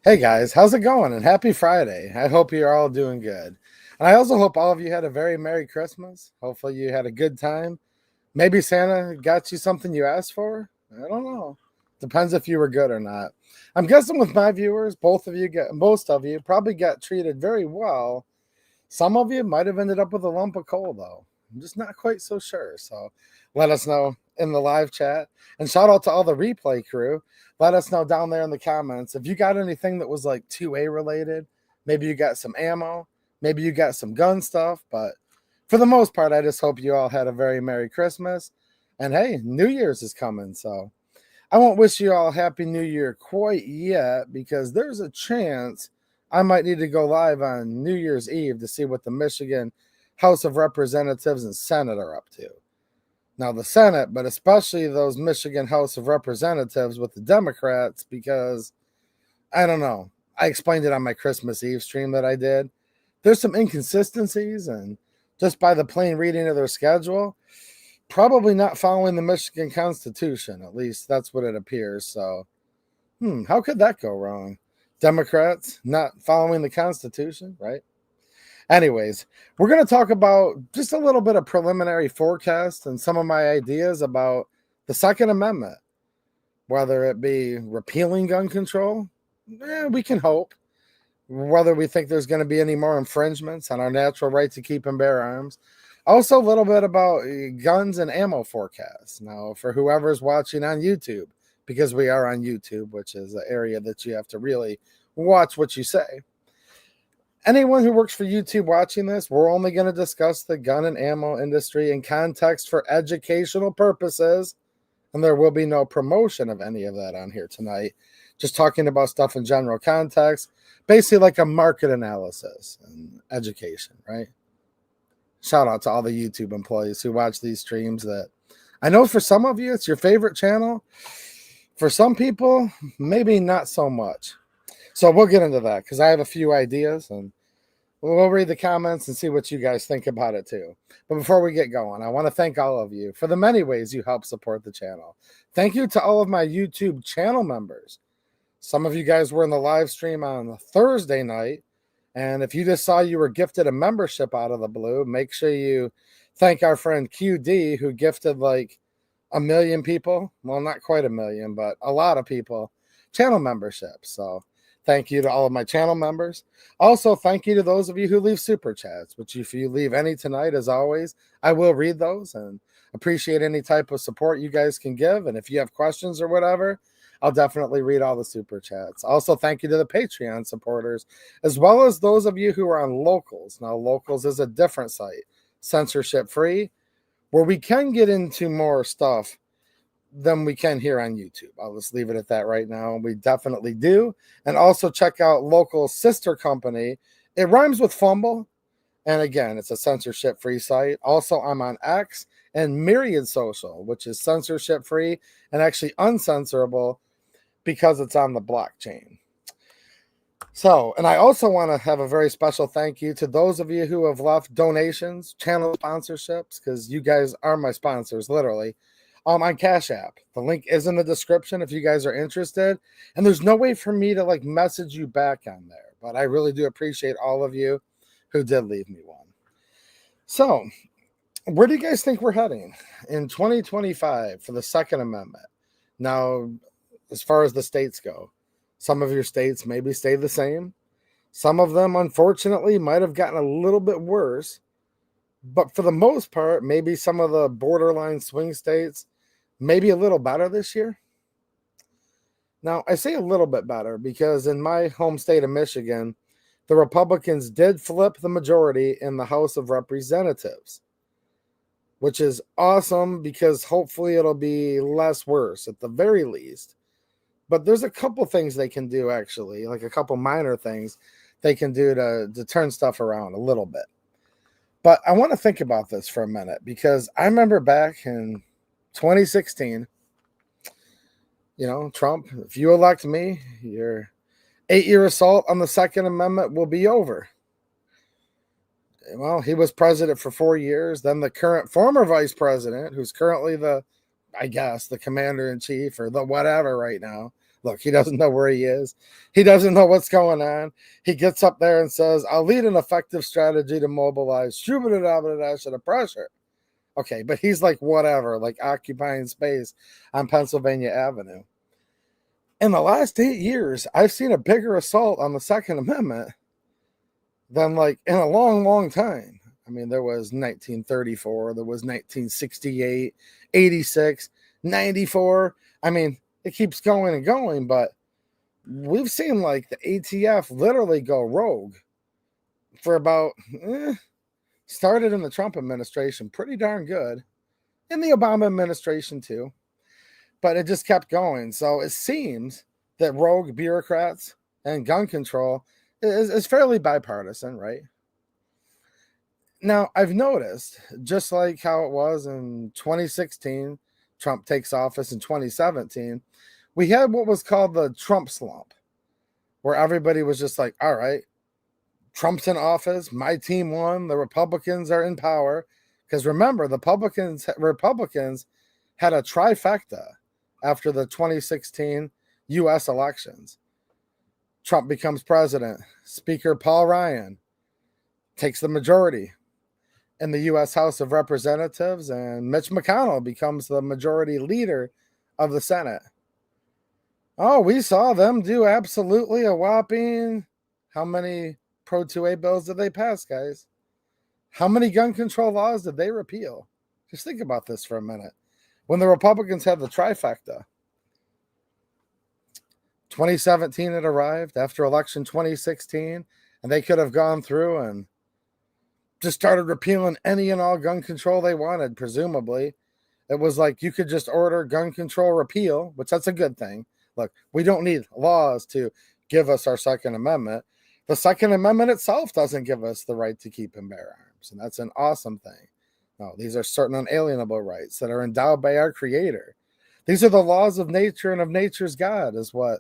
Hey guys, how's it going? And happy Friday. I hope you're all doing good. And I also hope all of you had a very Merry Christmas. Hopefully, you had a good time. Maybe Santa got you something you asked for. I don't know. Depends if you were good or not. I'm guessing with my viewers, most of you probably got treated very well. Some of you might have ended up with a lump of coal, though. I'm just not quite so sure. So let us know in the live chat. And shout out to all the replay crew. Let us know down there in the comments if you got anything that was like 2A related. Maybe you got some ammo. Maybe you got some gun stuff. But for the most part, I just hope you all had a very Merry Christmas. And hey, New Year's is coming. So I won't wish you all Happy New Year quite yet because there's a chance I might need to go live on New Year's Eve to see what the Michigan House of Representatives and Senate are up to. Now, the Senate, but especially those Michigan House of Representatives with the Democrats, because I don't know. I explained it on my Christmas Eve stream that I did. There's some inconsistencies, and just by the plain reading of their schedule, probably not following the Michigan Constitution. At least that's what it appears. So, how could that go wrong? Democrats not following the Constitution, right? Anyways, we're going to talk about just a little bit of preliminary forecast and some of my ideas about the Second Amendment, whether it be repealing gun control, we can hope. Whether we think there's going to be any more infringements on our natural right to keep and bear arms. Also, a little bit about guns and ammo forecasts. Now, for whoever's watching on YouTube, because we are on YouTube, which is an area that you have to really watch what you say. Anyone who works for YouTube watching this, we're only going to discuss the gun and ammo industry in context for educational purposes, and there will be no promotion of any of that on here tonight. Just talking about stuff in general context, basically like a market analysis and education, right? Shout out to all the YouTube employees who watch these streams that I know for some of you, it's your favorite channel. For some people, maybe not so much. So we'll get into that because I have a few ideas and we'll read the comments and see what you guys think about it too. But before we get going, I want to thank all of you for the many ways you help support the channel. Thank you to all of my YouTube channel members. Some of you guys were in the live stream on Thursday night. And if you just saw you were gifted a membership out of the blue, make sure you thank our friend QD who gifted like 1 million people. Well, not quite 1 million, but a lot of people channel memberships. So thank you to all of my channel members. Also, thank you to those of you who leave super chats, which if you leave any tonight, as always, I will read those and appreciate any type of support you guys can give. And if you have questions or whatever, I'll definitely read all the super chats. Also, thank you to the Patreon supporters, as well as those of you who are on Locals. Now, Locals is a different site, censorship-free, where we can get into more stuff than we can here on YouTube. I'll just leave it at that right now. We definitely do. And also check out Local's sister company. It rhymes with Fumble. And again, it's a censorship-free site. Also, I'm on X and Myriad Social, which is censorship-free and actually uncensorable because it's on the blockchain. So, and I also want to have a very special thank you to those of you who have left donations, channel sponsorships, because you guys are my sponsors, literally, on Cash App. The link is in the description if you guys are interested. And there's no way for me to like message you back on there, but I really do appreciate all of you who did leave me one. So, where do you guys think we're heading in 2025 for the Second Amendment? Now, as far as the states go, some of your states maybe stay the same. Some of them, unfortunately, might have gotten a little bit worse. But for the most part, maybe some of the borderline swing states maybe a little better this year. Now, I say a little bit better because in my home state of Michigan, the Republicans did flip the majority in the House of Representatives, which is awesome because hopefully it'll be less worse at the very least. But there's a couple things they can do, actually, like a couple minor things they can do to turn stuff around a little bit. But I want to think about this for a minute because I remember back in 2016, Trump, if you elect me, your 8-year assault on the Second Amendment will be over. Well, he was president for 4 years. Then the current former vice president, who's currently the commander in chief or the whatever right now, Look, he doesn't know where he is. He doesn't know what's going on. He gets up there and says, I'll lead an effective strategy to mobilize the pressure. Okay, but he's like whatever, like occupying space on Pennsylvania Avenue. In the last 8 years, I've seen a bigger assault on the Second Amendment than like in a long, long time. I mean, there was 1934, there was 1968, 86, 94. I mean, it keeps going and going, but we've seen like the ATF literally go rogue for about, started in the Trump administration, pretty darn good. In the Obama administration too. But it just kept going. So it seems that rogue bureaucrats and gun control is fairly bipartisan, right? Now, I've noticed, just like how it was in 2016, Trump takes office in 2017, we had what was called the Trump slump, where everybody was just like, all right, Trump's in office, my team won, the Republicans are in power. Because remember, the Republicans had a trifecta after the 2016 U.S. elections. Trump becomes president. Speaker Paul Ryan takes the majority in the U.S. House of Representatives, and Mitch McConnell becomes the majority leader of the Senate. Oh, we saw them do absolutely a whopping, how many Pro 2A bills did they pass, guys? How many gun control laws did they repeal? Just think about this for a minute. When the Republicans had the trifecta, 2017 had arrived after election 2016, and they could have gone through and just started repealing any and all gun control they wanted, presumably. It was like you could just order gun control repeal, which that's a good thing. Look, we don't need laws to give us our Second Amendment. The Second Amendment itself doesn't give us the right to keep and bear arms, and that's an awesome thing. No, these are certain unalienable rights that are endowed by our Creator. These are the laws of nature and of nature's God, is what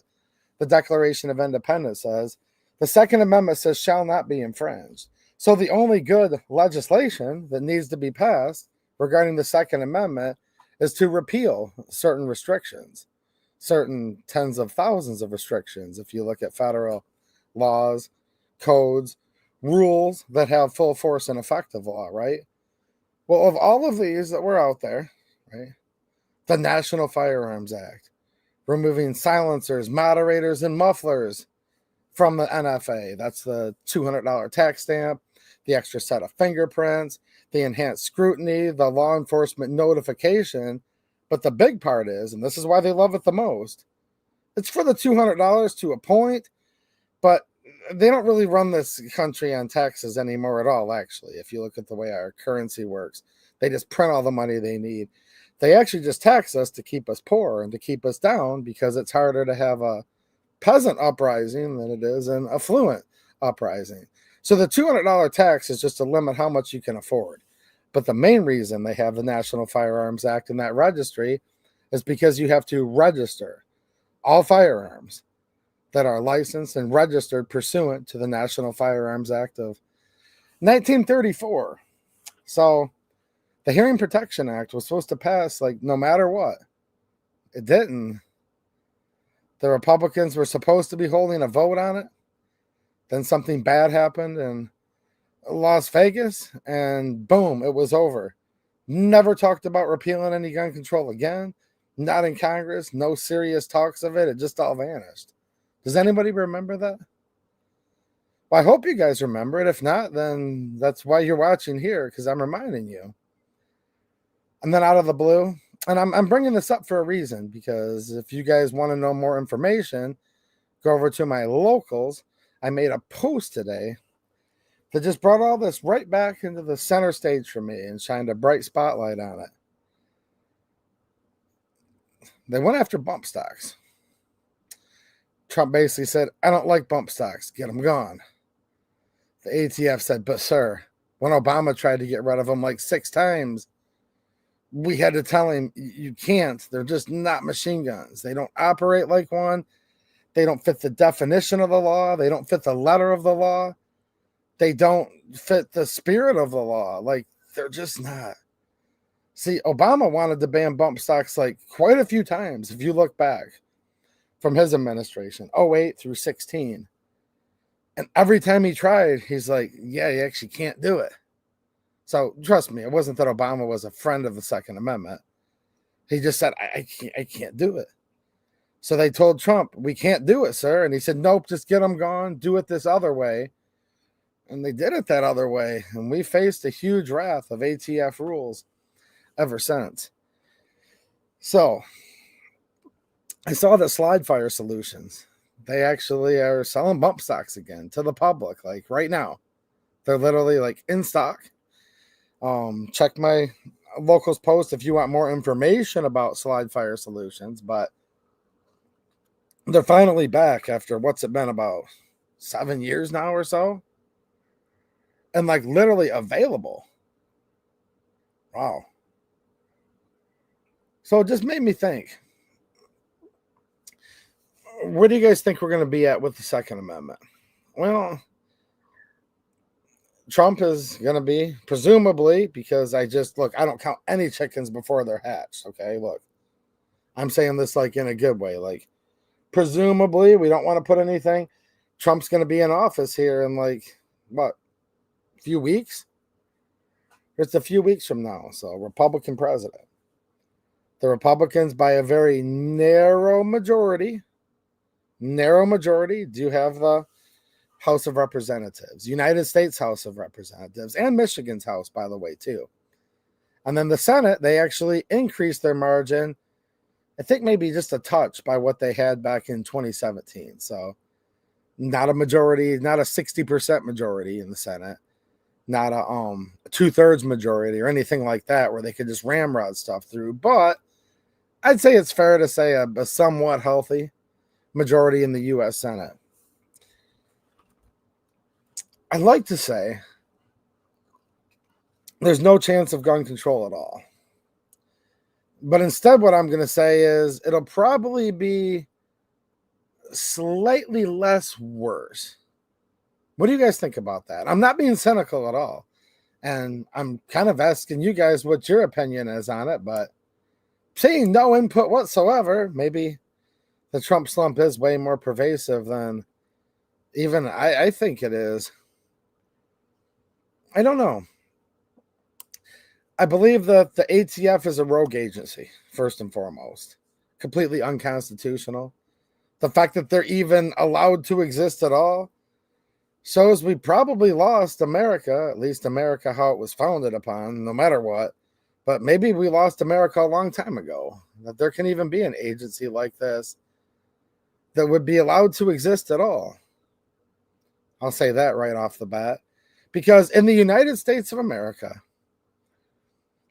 the Declaration of Independence says. The Second Amendment says shall not be infringed. So the only good legislation that needs to be passed regarding the Second Amendment is to repeal certain restrictions, certain tens of thousands of restrictions. If you look at federal laws, codes, rules that have full force and effect of law, right? Well, of all of these that were out there, right, the National Firearms Act, removing silencers, moderators, and mufflers from the NFA. That's the $200 tax stamp, the extra set of fingerprints, the enhanced scrutiny, the law enforcement notification. But the big part is, and this is why they love it the most, it's for the $200 to a point, but they don't really run this country on taxes anymore at all, actually. If you look at the way our currency works, they just print all the money they need. They actually just tax us to keep us poor and to keep us down, because it's harder to have a peasant uprising than it is an affluent uprising. So the $200 tax is just to limit how much you can afford. But the main reason they have the National Firearms Act in that registry is because you have to register all firearms that are licensed and registered pursuant to the National Firearms Act of 1934. So the Hearing Protection Act was supposed to pass like no matter what. It didn't. The Republicans were supposed to be holding a vote on it. Then something bad happened in Las Vegas, and boom, it was over. Never talked about repealing any gun control again. Not in Congress. No serious talks of it. It just all vanished. Does anybody remember that? Well, I hope you guys remember it. If not, then that's why you're watching here, because I'm reminding you. And then out of the blue, and I'm bringing this up for a reason, because if you guys want to know more information, go over to my locals. I made a post today that just brought all this right back into the center stage for me and shined a bright spotlight on it. They went after bump stocks. Trump basically said, I don't like bump stocks. Get them gone. The ATF said, but sir, when Obama tried to get rid of them like 6 times, we had to tell him, you can't. They're just not machine guns. They don't operate like one. They don't fit the definition of the law. They don't fit the letter of the law. They don't fit the spirit of the law. Like, they're just not. See, Obama wanted to ban bump stocks like quite a few times, if you look back. from his administration, 08 through 16. And every time he tried, he's like, yeah, you actually can't do it. So trust me, it wasn't that Obama was a friend of the Second Amendment. He just said, I can't do it. So they told Trump, we can't do it, sir. And he said, nope, just get them gone. Do it this other way. And they did it that other way. And we faced a huge wrath of ATF rules ever since. So I saw that Slide Fire Solutions, they actually are selling bump stocks again to the public, like right now. They're literally like in stock. Check my locals post if you want more information about Slide Fire Solutions, but they're finally back after what's it been, about 7 years now or so, and like literally available. Wow. So it just made me think, where do you guys think we're going to be at with the Second Amendment? Well, Trump is going to be, presumably, because I don't count any chickens before they're hatched. Okay, look, I'm saying this like in a good way. Like, presumably, we don't want to put anything. Trump's going to be in office here in like, what, a few weeks? It's a few weeks from now. So, Republican president. The Republicans, by a very narrow majority, do have the House of Representatives, United States House of Representatives, and Michigan's House, by the way, too. And then the Senate, they actually increased their margin, I think maybe just a touch by what they had back in 2017. So not a majority, not a 60% majority in the Senate, not a 2/3 majority or anything like that where they could just ramrod stuff through. But I'd say it's fair to say a somewhat healthy majority in the U.S. Senate. I'd like to say there's no chance of gun control at all. But instead, what I'm going to say is it'll probably be slightly less worse. What do you guys think about that? I'm not being cynical at all. And I'm kind of asking you guys what your opinion is on it, but seeing no input whatsoever, maybe the Trump slump is way more pervasive than even I think it is. I don't know. I believe that the ATF is a rogue agency, first and foremost. Completely unconstitutional. The fact that they're even allowed to exist at all shows we probably lost America, at least America how it was founded upon, no matter what. But maybe we lost America a long time ago. That there can even be an agency like this that would be allowed to exist at all. I'll say that right off the bat. Because in the United States of America,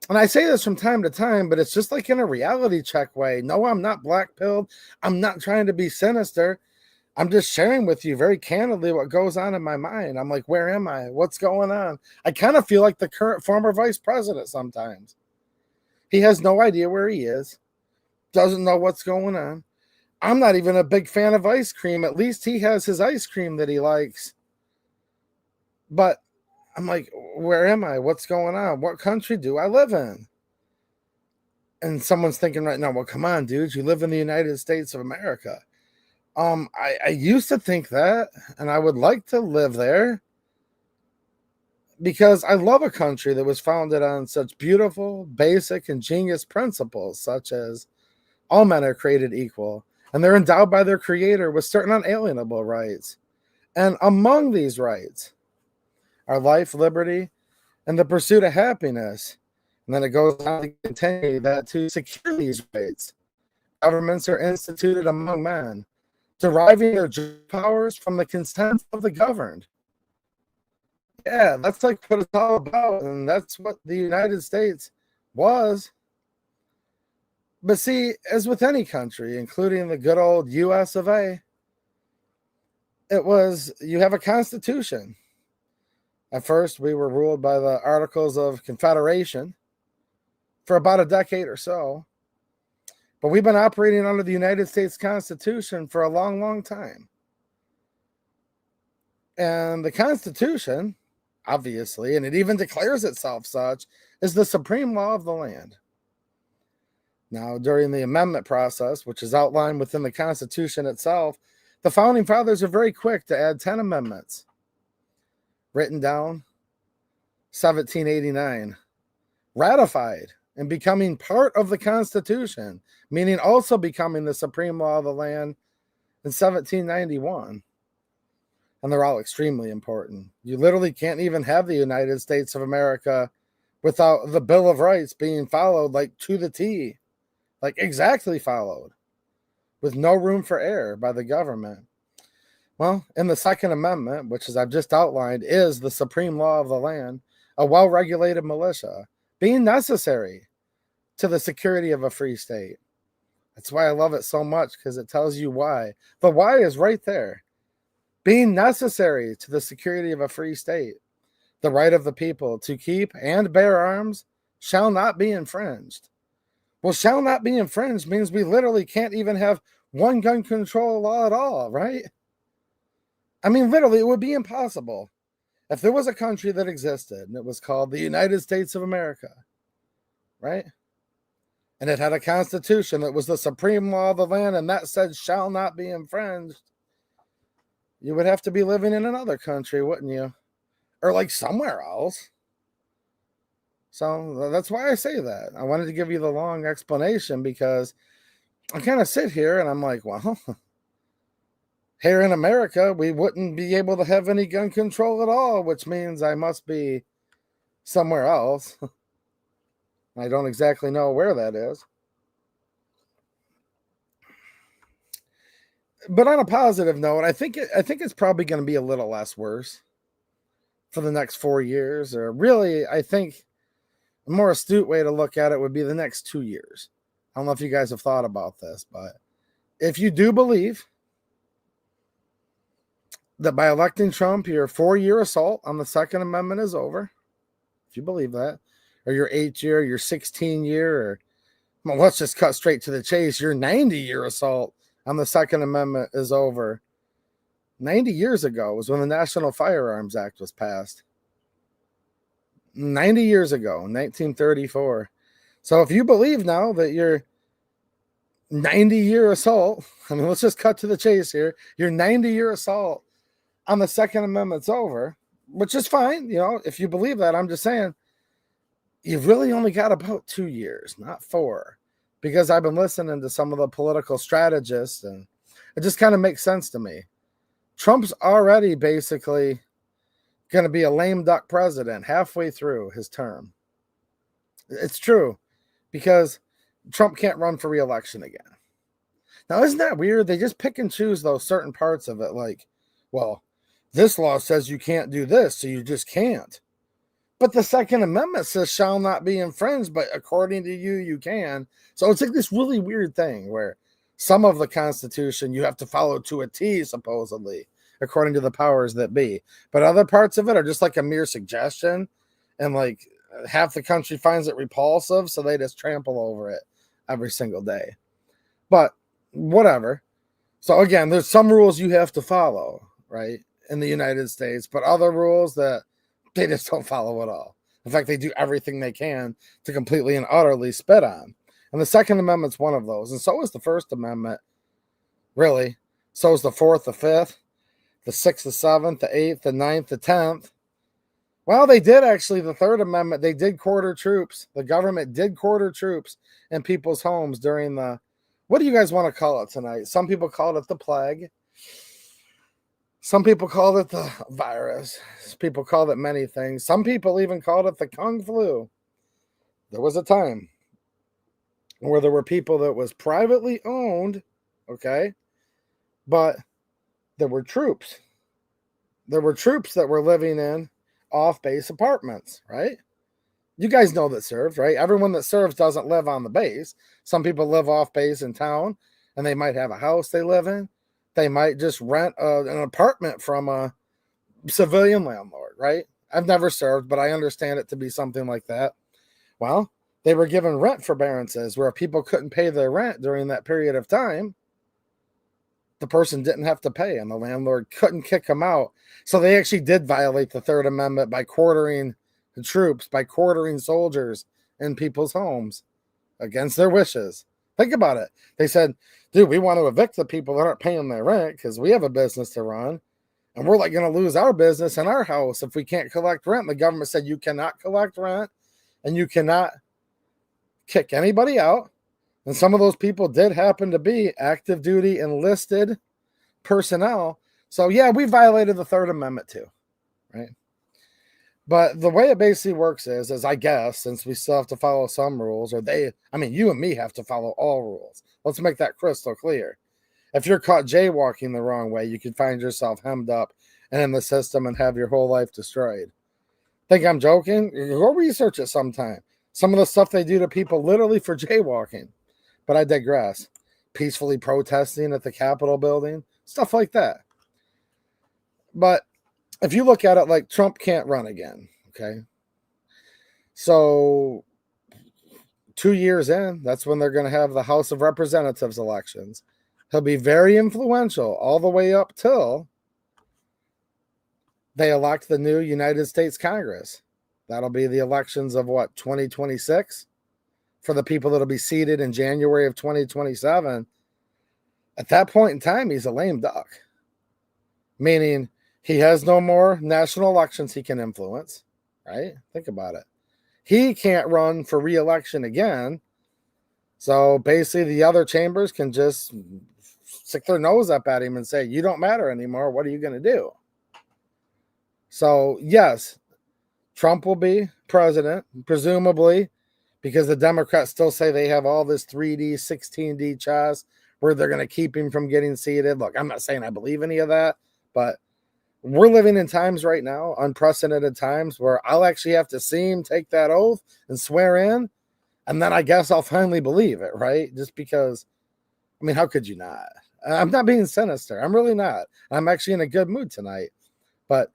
and I say this from time to time, but it's just like in a reality check way. No, I'm not black-pilled. I'm not trying to be sinister. I'm just sharing with you very candidly what goes on in my mind. I'm like, where am I? What's going on? I kind of feel like the current former vice president sometimes. He has no idea where he is. Doesn't know what's going on. I'm not even a big fan of ice cream. At least he has his ice cream that he likes. But I'm like, where am I? What's going on? What country do I live in? And someone's thinking right now, well, come on, dude, you live in the United States of America. I used to think that, and I would like to live there because I love a country that was founded on such beautiful, basic, and genius principles, such as all men are created equal, and they're endowed by their creator with certain unalienable rights. And among these rights are life, liberty, and the pursuit of happiness. And then it goes on to continue that to secure these rights, governments are instituted among men, deriving their powers from the consent of the governed. Yeah, that's like what it's all about, and that's what the United States was. But see, as with any country, including the good old US of A, it was, you have a constitution. At first, we were ruled by the Articles of Confederation for about a decade or so. But we've been operating under the United States Constitution for a long, long time. And the Constitution, obviously, and it even declares itself such, is the supreme law of the land. Now, during the amendment process, which is outlined within the Constitution itself, the Founding Fathers are very quick to add 10 amendments. Written down 1789, ratified and becoming part of the Constitution, meaning also becoming the supreme law of the land in 1791. And they're all extremely important. You literally can't even have the United States of America without the Bill of Rights being followed like to the T, like exactly followed, with no room for error by the government. Well, in the Second Amendment, which as I've just outlined, is the supreme law of the land, a well-regulated militia, being necessary to the security of a free state. That's why I love it so much, because it tells you why. The why is right there. Being necessary to the security of a free state. The right of the people to keep and bear arms shall not be infringed. Well, shall not be infringed means we literally can't even have one gun control law at all, right? I mean, literally, it would be impossible. If there was a country that existed and it was called the United States of America, right? And it had a constitution that was the supreme law of the land and that said shall not be infringed, you would have to be living in another country, wouldn't you? Or like somewhere else. So that's why I say that. I wanted to give you the long explanation because I kind of sit here and I'm like, well, here in America, we wouldn't be able to have any gun control at all, which means I must be somewhere else. I don't exactly know where that is. But on a positive note, I think it's probably going to be a little less worse for the next 4 years. Or really, I think a more astute way to look at it would be the next 2 years. I don't know if you guys have thought about this, but if you do believe that by electing Trump, your 4-year assault on the Second Amendment is over, if you believe that, or your 8-year, your 16-year, or well, let's just cut straight to the chase, your 90-year assault on the Second Amendment is over. 90 years ago was when the National Firearms Act was passed. 90 years ago, 1934. So if you believe now that your 90-year assault, I mean, let's just cut to the chase here, your 90-year assault on the Second Amendment's over, which is fine. You know, if you believe that, I'm just saying, you've really only got about 2 years, not 4. Because I've been listening to some of the political strategists, and it just kind of makes sense to me. Trump's already basically going to be a lame duck president halfway through his term. It's true, because Trump can't run for re-election again. Now, isn't that weird? They just pick and choose those certain parts of it, like, well, this law says you can't do this, so you just can't. But the Second Amendment says shall not be infringed, but according to you, you can. So it's like this really weird thing where some of the Constitution you have to follow to a T, supposedly, according to the powers that be. But other parts of it are just like a mere suggestion. And like half the country finds it repulsive, so they just trample over it every single day. But whatever. So again, there's some rules you have to follow, right, in the United States, but other rules that they just don't follow at all. In fact, they do everything they can to completely and utterly spit on. And the Second Amendment's one of those. And so is the First Amendment, really. So is the Fourth, the Fifth, the Sixth, the Seventh, the Eighth, the Ninth, the 10th. Well, they did actually, the Third Amendment, they did quarter troops. The government did quarter troops in people's homes during the, what do you guys want to call it tonight? Some people call it the plague. Some people called it the virus. People called it many things. Some people even called it the Kung Flu. There was a time where there were people that was privately owned, okay, but there were troops. There were troops that were living in off-base apartments, right? You guys know that served, right? Everyone that serves doesn't live on the base. Some people live off-base in town, and they might have a house they live in. They might just rent an apartment from a civilian landlord, right? I've never served, but I understand it to be something like that. Well, they were given rent forbearances where if people couldn't pay their rent during that period of time, the person didn't have to pay and the landlord couldn't kick them out. So they actually did violate the Third Amendment by quartering the troops, by quartering soldiers in people's homes against their wishes. Think about it. They said, dude, we want to evict the people that aren't paying their rent because we have a business to run. And we're like going to lose our business and our house if we can't collect rent. The government said you cannot collect rent and you cannot kick anybody out. And some of those people did happen to be active duty enlisted personnel. So yeah, we violated the Third Amendment too, right? But the way it basically works is I guess, since we still have to follow some rules, you and me have to follow all rules. Let's make that crystal clear. If you're caught jaywalking the wrong way, you could find yourself hemmed up and in the system and have your whole life destroyed. Think I'm joking? Go research it sometime. Some of the stuff they do to people literally for jaywalking. But I digress. Peacefully protesting at the Capitol building, stuff like that. But if you look at it like Trump can't run again, okay? So 2 years in, that's when they're going to have the House of Representatives elections. He'll be very influential all the way up till they elect the new United States Congress. That'll be the elections of 2026? For the people that'll be seated in January of 2027. At that point in time, he's a lame duck. Meaning he has no more national elections he can influence, right? Think about it. He can't run for re-election again. So basically the other chambers can just stick their nose up at him and say, you don't matter anymore. What are you going to do? So yes, Trump will be president, presumably, because the Democrats still say they have all this 3D, 16D chess where they're going to keep him from getting seated. Look, I'm not saying I believe any of that, but we're living in times right now, unprecedented times, where I'll actually have to see him take that oath and swear in, and then I guess I'll finally believe it, right? Just because, how could you not? I'm not being sinister. I'm really not. I'm actually in a good mood tonight. But,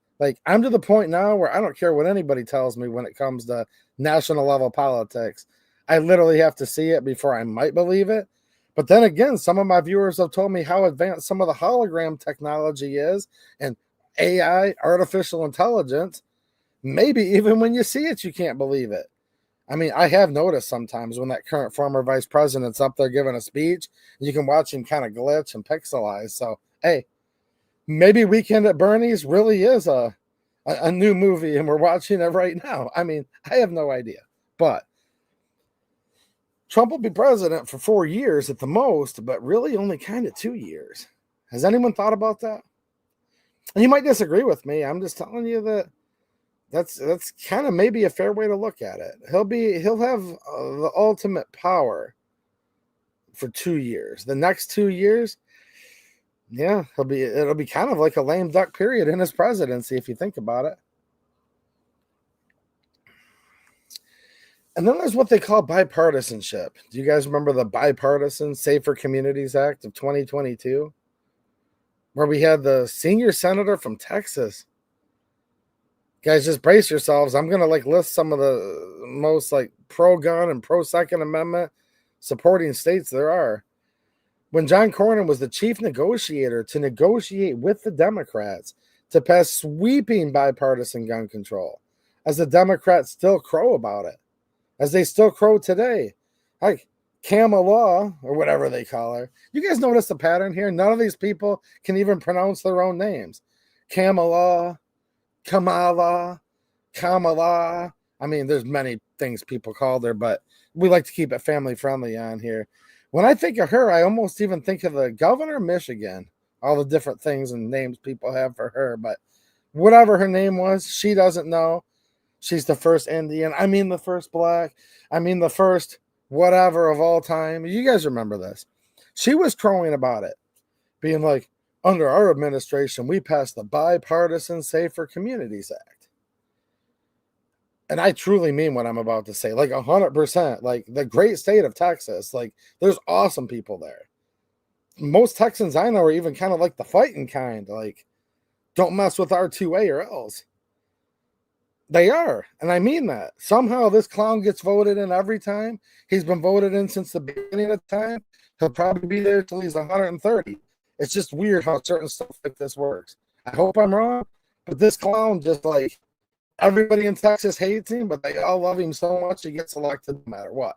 I'm to the point now where I don't care what anybody tells me when it comes to national level politics. I literally have to see it before I might believe it. But then again, some of my viewers have told me how advanced some of the hologram technology is and AI, artificial intelligence. Maybe even when you see it, you can't believe it. I have noticed sometimes when that current former vice president's up there giving a speech, you can watch him kind of glitch and pixelize. So, hey, maybe Weekend at Bernie's really is a new movie and we're watching it right now. I have no idea. But Trump will be president for 4 years at the most, but really only kind of 2 years. Has anyone thought about that? And you might disagree with me. I'm just telling you that that's kind of maybe a fair way to look at it. He'll have the ultimate power for 2 years. The next 2 years, yeah, it'll be kind of like a lame duck period in his presidency if you think about it. And then there's what they call bipartisanship. Do you guys remember the Bipartisan Safer Communities Act of 2022? Where we had the senior senator from Texas. Guys, just brace yourselves. I'm going to list some of the most pro-gun and pro-Second Amendment supporting states there are. When John Cornyn was the chief negotiator to negotiate with the Democrats to pass sweeping bipartisan gun control, as the Democrats still crow about it, as they still crow today. Kamala, or whatever they call her. You guys notice the pattern here? None of these people can even pronounce their own names. Kamala. There's many things people call her, but we like to keep it family friendly on here. When I think of her, I almost even think of the governor of Michigan, all the different things and names people have for her, but whatever her name was, she doesn't know. She's the first Indian. The first black. The first whatever of all time. You guys remember this. She was crowing about it, being like, under our administration, we passed the Bipartisan Safer Communities Act. And I truly mean what I'm about to say, 100%, the great state of Texas, there's awesome people there. Most Texans I know are even kind of the fighting kind, don't mess with R2A or else. They are, and I mean that. Somehow this clown gets voted in every time. He's been voted in since the beginning of time. He'll probably be there till he's 130. It's just weird how certain stuff like this works. I hope I'm wrong, but this clown just everybody in Texas hates him, but they all love him so much he gets elected no matter what.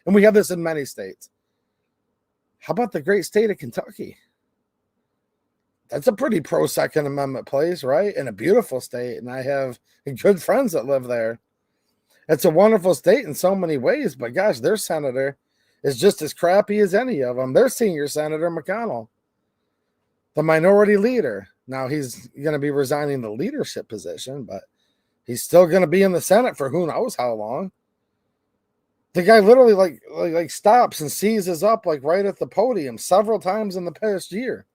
And we have this in many states. How about the great state of Kentucky? That's a pretty pro Second Amendment place, right? And a beautiful state. And I have good friends that live there. It's a wonderful state in so many ways, but gosh, their senator is just as crappy as any of them. Their senior senator, McConnell, the minority leader. Now he's going to be resigning the leadership position, but he's still going to be in the Senate for who knows how long. The guy literally like stops and seizes up like right at the podium several times in the past year.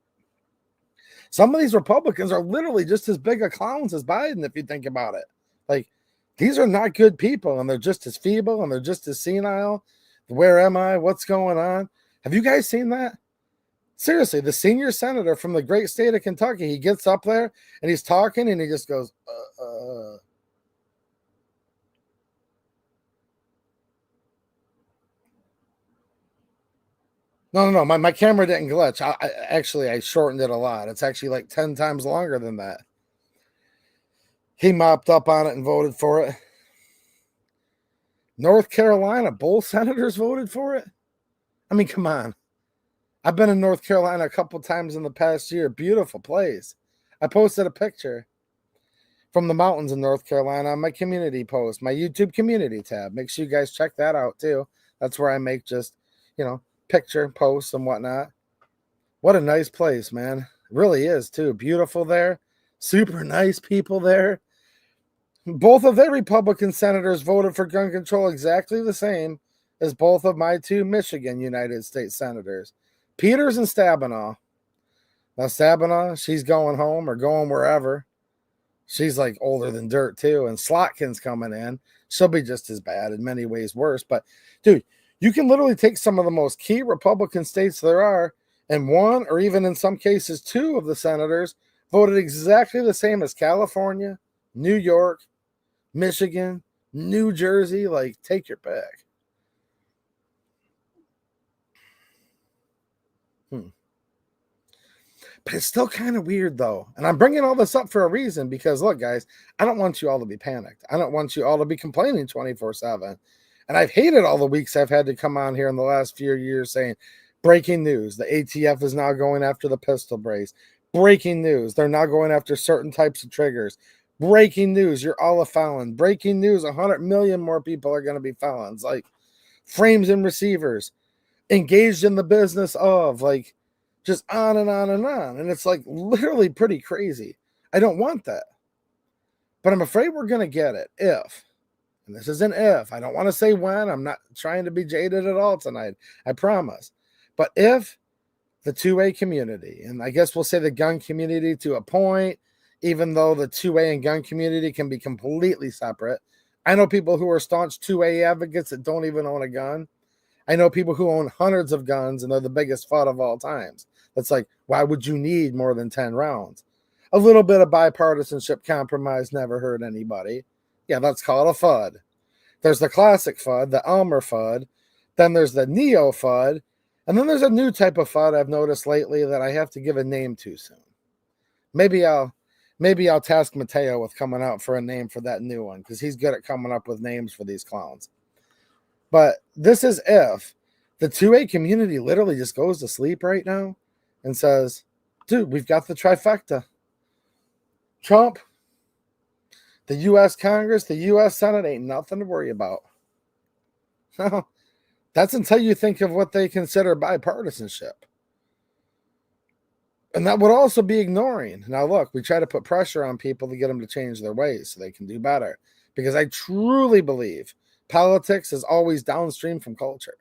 Some of these Republicans are literally just as big of clowns as Biden, if you think about it. Like, these are not good people, and they're just as feeble, and they're just as senile. Where am I? What's going on? Have you guys seen that? Seriously, the senior senator from the great state of Kentucky, he gets up there, and he's talking, and he just goes, No. My camera didn't glitch. I shortened it a lot. It's actually like 10 times longer than that. He mopped up on it and voted for it. North Carolina, both senators voted for it. I mean, come on. I've been in North Carolina a couple times in the past year. Beautiful place. I posted a picture from the mountains in North Carolina on my community post, my YouTube community tab. Make sure you guys check that out too. That's where I make just, picture posts and whatnot. What a nice place, man. It really is too. Beautiful there. Super nice people there. Both of their Republican senators voted for gun control exactly the same as both of my two Michigan United States senators, Peters and Stabenow. Now Stabenow, she's going home or going wherever. She's like older than dirt too. And Slotkin's coming in. She'll be just as bad, in many ways worse. But dude, you can literally take some of the most key Republican states there are, and one or even in some cases two of the senators voted exactly the same as California, New York, Michigan, New Jersey. Like, take your pick. But it's still kind of weird, though. And I'm bringing all this up for a reason because, look, guys, I don't want you all to be panicked. I don't want you all to be complaining 24/7. And I've hated all the weeks I've had to come on here in the last few years saying, breaking news, the ATF is now going after the pistol brace. Breaking news, they're now going after certain types of triggers. Breaking news, you're all a felon. Breaking news, 100 million more people are going to be felons. Like, frames and receivers, engaged in the business of, like, just on and on and on. And it's like literally pretty crazy. I don't want that. But I'm afraid we're going to get it if, and this is an if, I don't want to say when, I'm not trying to be jaded at all tonight, I promise. But if the 2A community, and I guess we'll say the gun community to a point, even though the 2A and gun community can be completely separate. I know people who are staunch 2A advocates that don't even own a gun. I know people who own hundreds of guns and they're the biggest FUD of all times. That's like, why would you need more than 10 rounds? A little bit of bipartisanship compromise never hurt anybody. Yeah, that's called a FUD. There's the classic FUD, the Elmer FUD. Then there's the Neo FUD. And then there's a new type of FUD I've noticed lately that I have to give a name to soon. Maybe I'll task Mateo with coming out for a name for that new one because he's good at coming up with names for these clowns. But this is if the 2A community literally just goes to sleep right now and says, dude, we've got the trifecta. Trump, the U.S. Congress, the U.S. Senate ain't nothing to worry about. No, that's until you think of what they consider bipartisanship. And that would also be ignoring. Now, look, we try to put pressure on people to get them to change their ways so they can do better. Because I truly believe politics is always downstream from culture.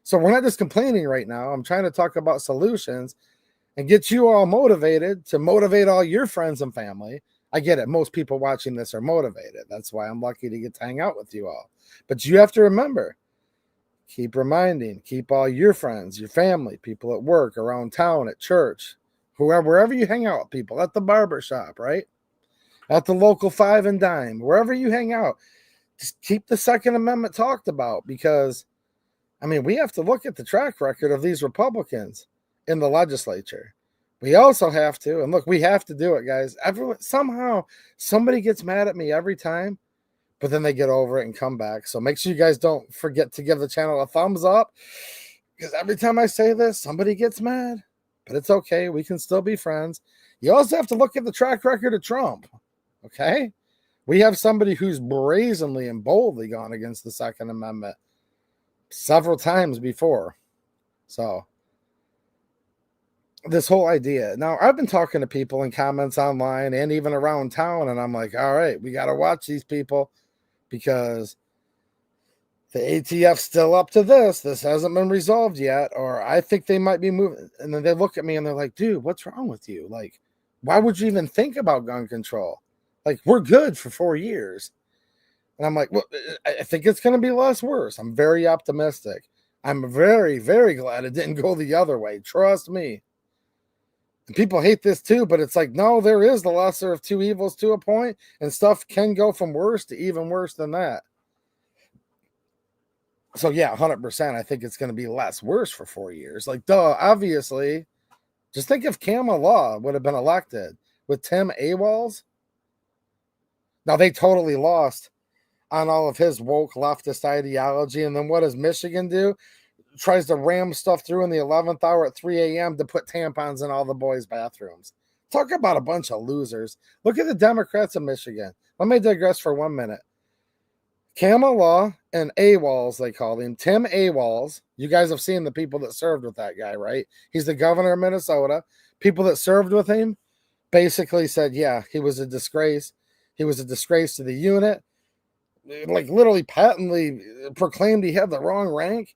So we're not just complaining right now. I'm trying to talk about solutions and get you all motivated to motivate all your friends and family. I get it. Most people watching this are motivated. That's why I'm lucky to get to hang out with you all. But you have to remember, keep reminding, keep all your friends, your family, people at work, around town, at church, wherever you hang out with people, at the barber shop, right? At the local 5 and dime, wherever you hang out, just keep the Second Amendment talked about because, I mean, we have to look at the track record of these Republicans in the legislature. We also have to, and look, we have to do it, guys. Everyone, somehow, somebody gets mad at me every time, but then they get over it and come back. So make sure you guys don't forget to give the channel a thumbs up. Because every time I say this, somebody gets mad, but it's okay. We can still be friends. You also have to look at the track record of Trump. Okay. We have somebody who's brazenly and boldly gone against the Second Amendment several times before. So this whole idea. Now, I've been talking to people in comments online and even around town, and I'm like, all right, we got to watch these people because the ATF's still up to this. This hasn't been resolved yet, or I think they might be moving. And then they look at me and they're like, dude, what's wrong with you? Like, why would you even think about gun control? Like, we're good for 4 years. And I'm like, well, I think it's going to be less worse. I'm very optimistic. I'm very, very glad it didn't go the other way. Trust me. And people hate this too, but it's like, no, there is the lesser of two evils to a point, and stuff can go from worse to even worse than that. So yeah, 100%. I think it's going to be less worse for 4 years. Like, duh, obviously. Just think if Kamala Law would have been elected with Tim AWOLs. Now, they totally lost on all of his woke leftist ideology. And then what does Michigan do? Tries to ram stuff through in the 11th hour at 3 a.m. to put tampons in all the boys' bathrooms. Talk about a bunch of losers. Look at the Democrats in Michigan. Let me digress for 1 minute. Kamala and AWOLs, they call him. Tim AWOLs. You guys have seen the people that served with that guy, right? He's the governor of Minnesota. People that served with him basically said, yeah, he was a disgrace. He was a disgrace to the unit. Like, literally patently proclaimed he had the wrong rank.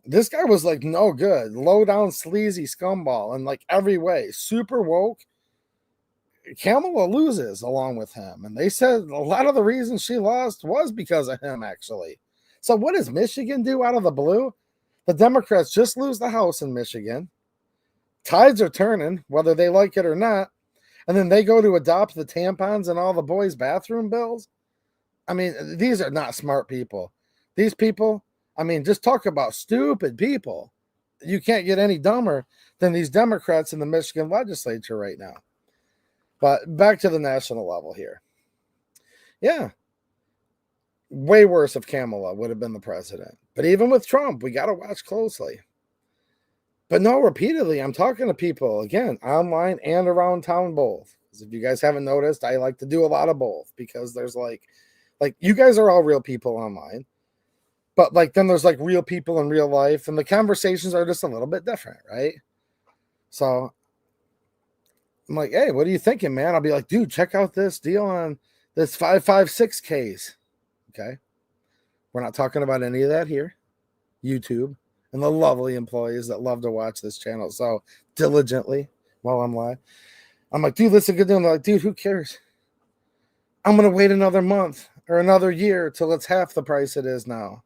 This guy was like no good. Low down, sleazy scumball in like every way. Super woke. Kamala loses along with him. And they said a lot of the reasons she lost was because of him, actually. So what does Michigan do out of the blue? The Democrats just lose the House in Michigan. Tides are turning, whether they like it or not. And then they go to adopt the tampons in all the boys' bathroom bills. I mean, these are not smart people. These people, I mean, just talk about stupid people. You can't get any dumber than these Democrats in the Michigan legislature right now. But back to the national level here. Yeah. Way worse if Kamala would have been the president. But even with Trump, we got to watch closely. But no, repeatedly, I'm talking to people, again, online and around town both. Because if you guys haven't noticed, I like to do a lot of both. Because there's like you guys are all real people online. But like then there's like real people in real life. And the conversations are just a little bit different, right? So I'm like, hey, what are you thinking, man? I'll be like, dude, check out this deal on this 556 case. Okay. We're not talking about any of that here. YouTube and the lovely employees that love to watch this channel so diligently while I'm live. I'm like, dude, this is a good deal. They're like, dude, who cares? I'm going to wait another month or another year till it's half the price it is now.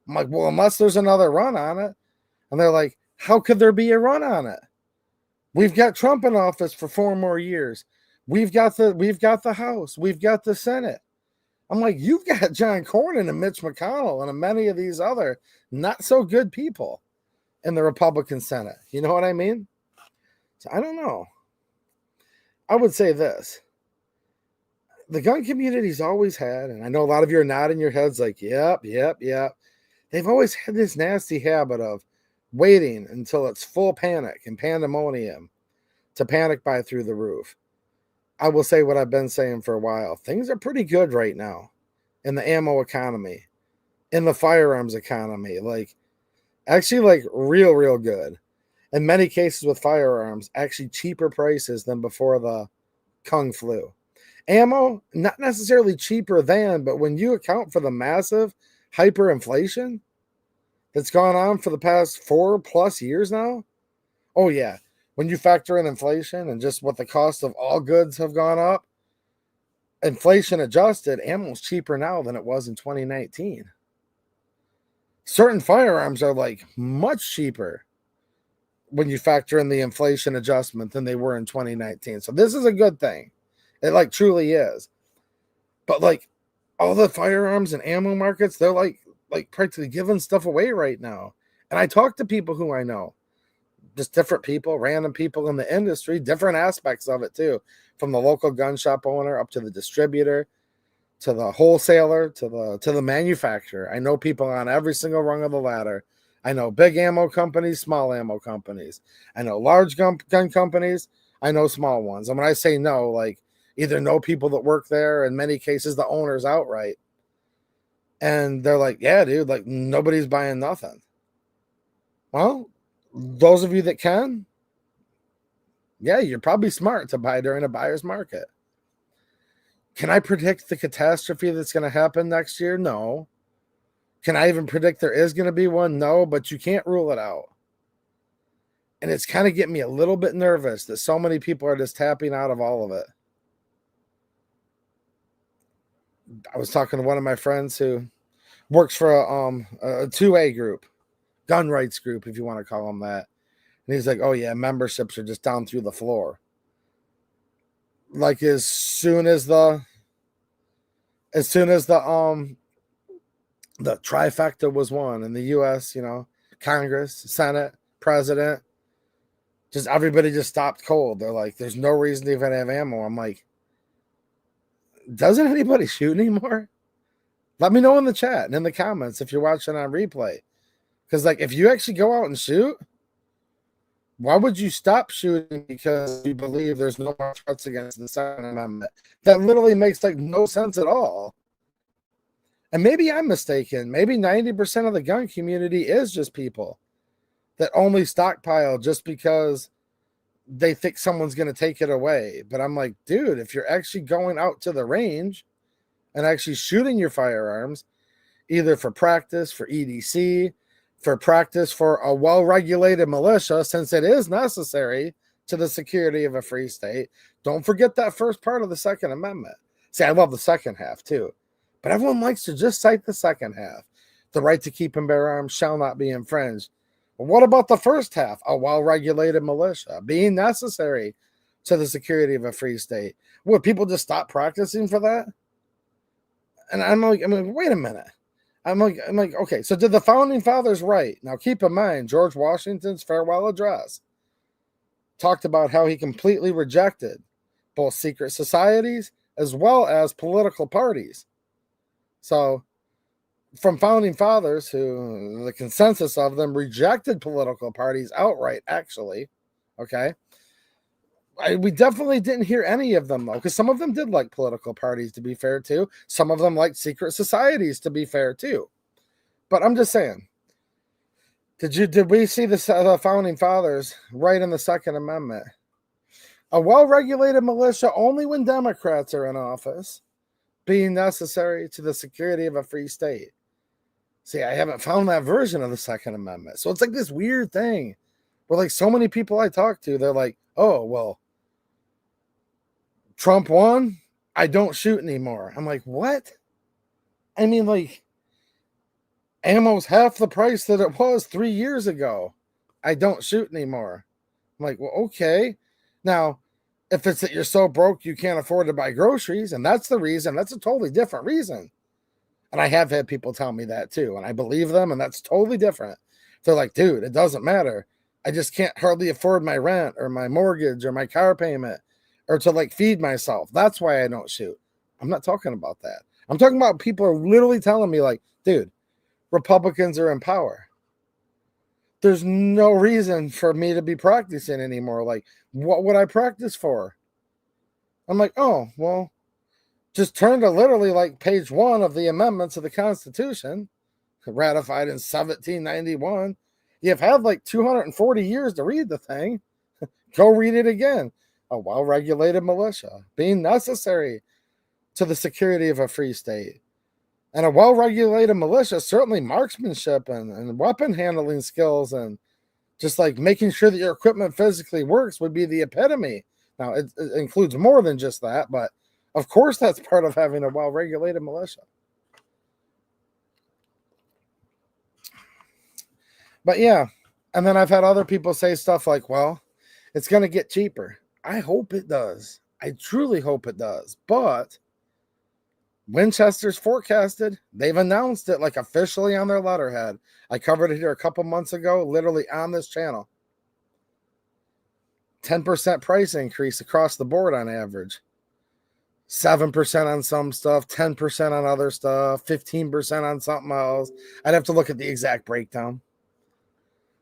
I'm like, well, unless there's another run on it. And they're like, how could there be a run on it? We've got Trump in office for 4 more years. We've got the House. We've got the Senate. I'm like, you've got John Cornyn and Mitch McConnell and many of these other not so good people in the Republican Senate. You know what I mean? So I don't know. I would say this. The gun community's always had, and I know a lot of you are nodding your heads like, yep. They've always had this nasty habit of waiting until it's full panic and pandemonium to panic buy through the roof. I will say what I've been saying for a while. Things are pretty good right now in the ammo economy, in the firearms economy. Like, actually, like real good. In many cases with firearms, actually cheaper prices than before the Kung flu. Ammo, not necessarily cheaper than, but when you account for the massive hyperinflation that's gone on for the past 4+ years now, oh yeah, when you factor in inflation and just what the cost of all goods have gone up, inflation adjusted, ammo's cheaper now than it was in 2019. Certain firearms are like much cheaper when you factor in the inflation adjustment than they were in 2019. So this is a good thing. It like truly is. But like all the firearms and ammo markets, they're like practically giving stuff away right now. And I talk to people who I know. Just different people, random people in the industry, different aspects of it too, from the local gun shop owner up to the distributor, to the wholesaler, to the manufacturer. I know people on every single rung of the ladder. I know big ammo companies, small ammo companies. I know large gun companies. I know small ones. And when I say no, like either know people that work there, in many cases, the owners outright. And they're like, yeah, dude, like nobody's buying nothing. Well, those of you that can, yeah, you're probably smart to buy during a buyer's market. Can I predict the catastrophe that's going to happen next year? No. Can I even predict there is going to be one? No, but you can't rule it out. And it's kind of getting me a little bit nervous that so many people are just tapping out of all of it. I was talking to one of my friends who works for a 2A group, gun rights group, if you want to call them that. And he's like, oh, yeah, memberships are just down through the floor. Like as soon as the trifecta was won in the U.S., you know, Congress, Senate, President, just everybody just stopped cold. They're like, there's no reason to even have ammo. I'm like, doesn't anybody shoot anymore? Let me know in the chat and in the comments if you're watching on replay. Because, like, if you actually go out and shoot, why would you stop shooting because you believe there's no more threats against the Second Amendment? That literally makes, like, no sense at all. And maybe I'm mistaken. Maybe 90% of the gun community is just people that only stockpile just because they think someone's going to take it away. But I'm like, dude, if you're actually going out to the range and actually shooting your firearms, either for practice, for EDC, for practice for a well-regulated militia, since it is necessary to the security of a free state. Don't forget that first part of the Second Amendment. See, I love the second half too, but everyone likes to just cite the second half. The right to keep and bear arms shall not be infringed. But what about the first half? A well-regulated militia being necessary to the security of a free state. Would people just stop practicing for that? And I'm like, wait a minute. I'm like, okay, so did the founding fathers right? Now, keep in mind, George Washington's farewell address talked about how he completely rejected both secret societies as well as political parties. So, from founding fathers, who the consensus of them rejected political parties outright, actually, okay? We definitely didn't hear any of them, though, because some of them did like political parties, to be fair, too. Some of them liked secret societies, to be fair, too. But I'm just saying, did we see the founding fathers right in the Second Amendment? A well-regulated militia only when Democrats are in office, being necessary to the security of a free state. See, I haven't found that version of the Second Amendment. So it's like this weird thing where, like, so many people I talk to, they're like, oh, well, Trump won, I don't shoot anymore. I'm like, what? I mean, like, ammo's half the price that it was 3 years ago. I don't shoot anymore. I'm like, well, okay. Now, if it's that you're so broke you can't afford to buy groceries, and that's the reason, that's a totally different reason. And I have had people tell me that too, and I believe them, and that's totally different. They're like, dude, it doesn't matter. I just can't hardly afford my rent or my mortgage or my car payment or to, like, feed myself. That's why I don't shoot. I'm not talking about that. I'm talking about people are literally telling me, like, dude, Republicans are in power. There's no reason for me to be practicing anymore. Like, what would I practice for? I'm like, oh, well, just turn to literally like page 1 of the amendments of the Constitution, ratified in 1791. You've had like 240 years to read the thing. Go read it again. A well-regulated militia being necessary to the security of a free state. And a well-regulated militia, certainly marksmanship and weapon handling skills and just like making sure that your equipment physically works would be the epitome. Now, it includes more than just that, but of course that's part of having a well-regulated militia. But yeah, and then I've had other people say stuff like, well, it's going to get cheaper. I hope it does. I truly hope it does. But Winchester's forecasted, they've announced it like officially on their letterhead. I covered it here a couple months ago, literally on this channel. 10% price increase across the board on average. 7% on some stuff, 10% on other stuff, 15% on something else. I'd have to look at the exact breakdown.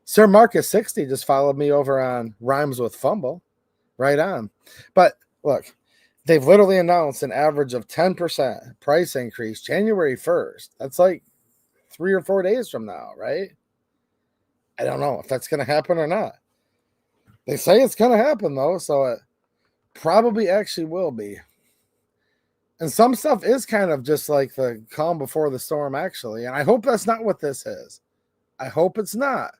Sir Marcus 60 just followed me over on Rhymes with Fumble. Right on. But look, they've literally announced an average of 10% price increase January 1st. That's like 3 or 4 days from now, right? I don't know if that's going to happen or not. They say it's going to happen, though, so it probably actually will be. And some stuff is kind of just like the calm before the storm, actually. And I hope that's not what this is. I hope it's not.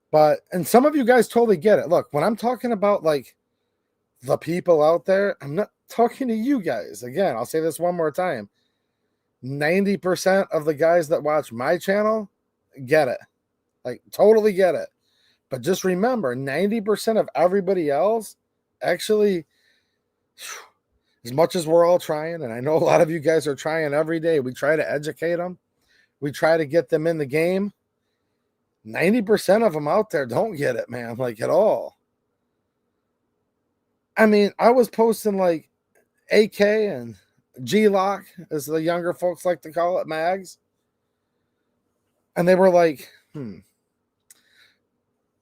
But, and some of you guys totally get it. Look, when I'm talking about like the people out there, I'm not talking to you guys. Again, I'll say this one more time. 90% of the guys that watch my channel get it. Like, totally get it. But just remember, 90% of everybody else actually, as much as we're all trying, and I know a lot of you guys are trying every day, we try to educate them. We try to get them in the game. 90% of them out there don't get it, man, like at all. I mean, I was posting like AK and G-Lock, as the younger folks like to call it, mags. And they were like,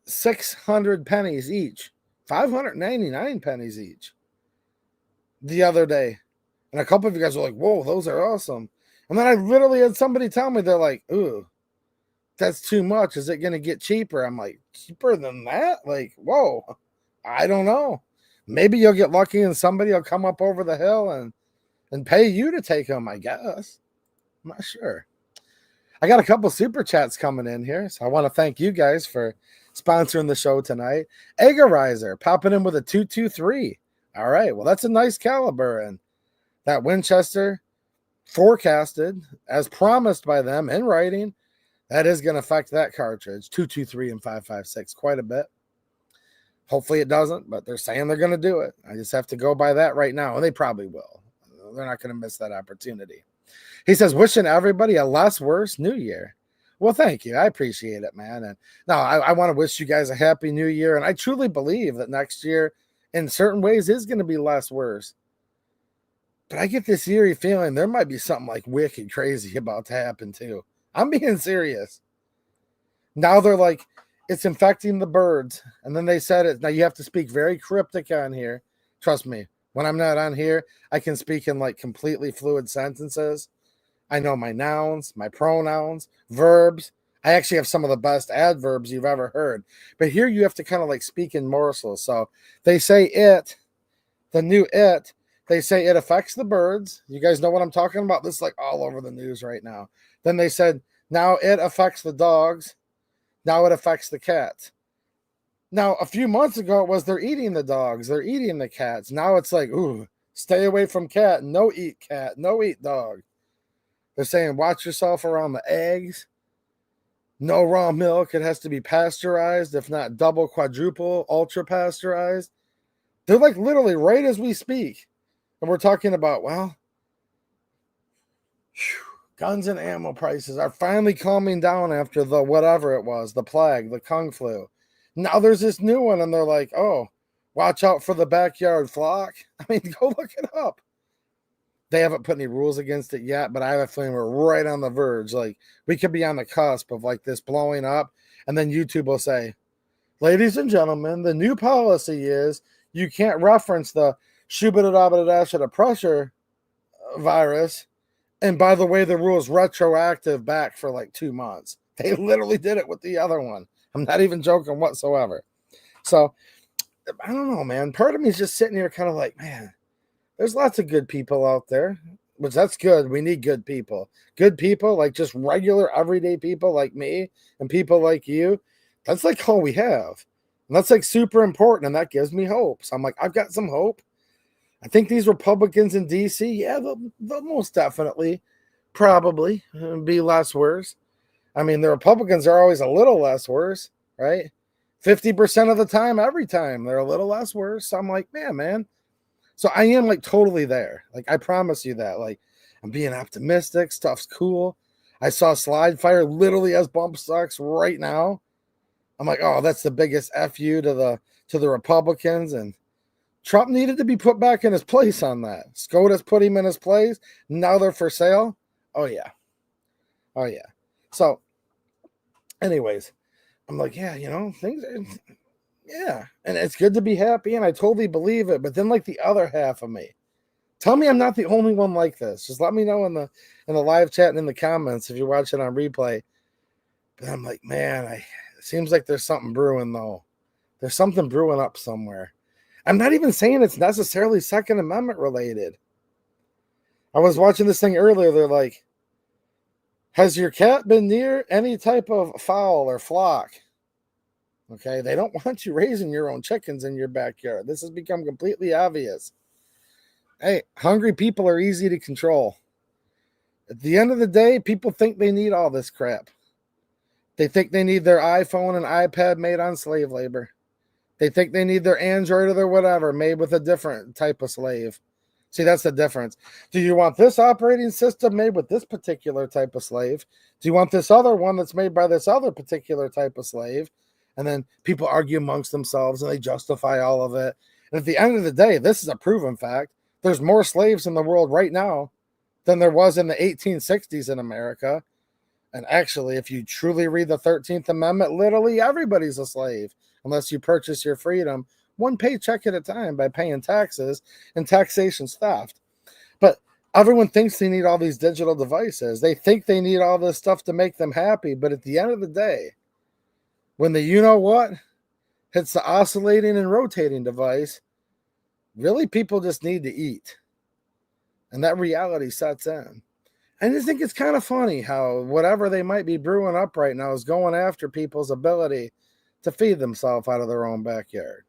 600 pennies each, 599 pennies each the other day. And a couple of you guys were like, whoa, those are awesome. And then I literally had somebody tell me, they're like, ooh, that's too much. Is it going to get cheaper? I'm like, cheaper than that? Like, whoa, I don't know. Maybe you'll get lucky and somebody will come up over the hill and pay you to take them, I guess. I'm not sure. I got a couple super chats coming in here, so I want to thank you guys for sponsoring the show tonight. Eggerizer popping in with a 223. All right, well, that's a nice caliber, and that Winchester forecasted, as promised by them in writing, that is going to affect that cartridge, 223 and 556, quite a bit. Hopefully it doesn't, but they're saying they're going to do it. I just have to go by that right now, and they probably will. They're not going to miss that opportunity. He says, wishing everybody a less worse new year. Well, thank you. I appreciate it, man. And no, I want to wish you guys a happy new year. And I truly believe that next year, in certain ways, is going to be less worse. But I get this eerie feeling there might be something like wicked crazy about to happen, too. I'm being serious. Now they're like, it's infecting the birds. And then they said it. Now you have to speak very cryptic on here. Trust me, when I'm not on here, I can speak in like completely fluid sentences. I know my nouns, my pronouns, verbs. I actually have some of the best adverbs you've ever heard. But here you have to kind of like speak in morsels. So they say it, the new it, they say it affects the birds. You guys know what I'm talking about? This is like all over the news right now. Then they said, now it affects the dogs. Now it affects the cats. Now, a few months ago, it was they're eating the dogs. They're eating the cats. Now it's like, ooh, stay away from cat. No eat cat. No eat dog. They're saying watch yourself around the eggs. No raw milk. It has to be pasteurized, if not double, quadruple, ultra pasteurized. They're like literally right as we speak. And we're talking about, well, guns and ammo prices are finally calming down after the whatever it was, the plague, the Kung flu. Now there's this new one, and they're like, oh, watch out for the backyard flock. I mean, go look it up. They haven't put any rules against it yet, but I have a feeling we're right on the verge. Like, we could be on the cusp of like this blowing up, and then YouTube will say, ladies and gentlemen, the new policy is you can't reference the shubidadabadadashada pressure virus. And by the way, the rule is retroactive back for like 2 months. They literally did it with the other one. I'm not even joking whatsoever. So, I don't know, man. Part of me is just sitting here kind of like, man, there's lots of good people out there, which that's good. We need good people. Good people, like just regular, everyday people like me and people like you. That's like all we have. And that's like super important, and that gives me hope. So I'm like, I've got some hope. I think these Republicans in D.C., yeah, they'll most definitely probably be less worse. I mean, the Republicans are always a little less worse, right? 50% of the time, every time, they're a little less worse. So I'm like, man. So I am like totally there. Like, I promise you that. Like, I'm being optimistic. Stuff's cool. I saw Slide Fire literally as bump stocks right now. I'm like, oh, that's the biggest FU to the Republicans. And Trump needed to be put back in his place on that. SCOTUS put him in his place. Now they're for sale. Oh, yeah. So, anyways, I'm like, yeah, things are, yeah. And it's good to be happy, and I totally believe it. But then like the other half of me, tell me I'm not the only one like this. Just let me know in the live chat and in the comments if you're watching on replay. But I'm like, man, it seems like there's something brewing though. There's something brewing up somewhere. I'm not even saying it's necessarily Second Amendment related. I was watching this thing earlier. They're like, has your cat been near any type of fowl or flock? Okay, they don't want you raising your own chickens in your backyard. This has become completely obvious. Hey, hungry people are easy to control. At the end of the day, people think they need all this crap. They think they need their iPhone and iPad made on slave labor. They think they need their Android or their whatever made with a different type of slave. See, that's the difference. Do you want this operating system made with this particular type of slave? Do you want this other one that's made by this other particular type of slave? And then people argue amongst themselves and they justify all of it. And at the end of the day, this is a proven fact. There's more slaves in the world right now than there was in the 1860s in America. And actually, if you truly read the 13th Amendment, literally everybody's a slave unless you purchase your freedom one paycheck at a time by paying taxes, and taxation's theft. But everyone thinks they need all these digital devices. They think they need all this stuff to make them happy. But at the end of the day, when the you-know-what hits the oscillating and rotating device, really people just need to eat. And that reality sets in. I just think it's kind of funny how whatever they might be brewing up right now is going after people's ability to feed themselves out of their own backyard.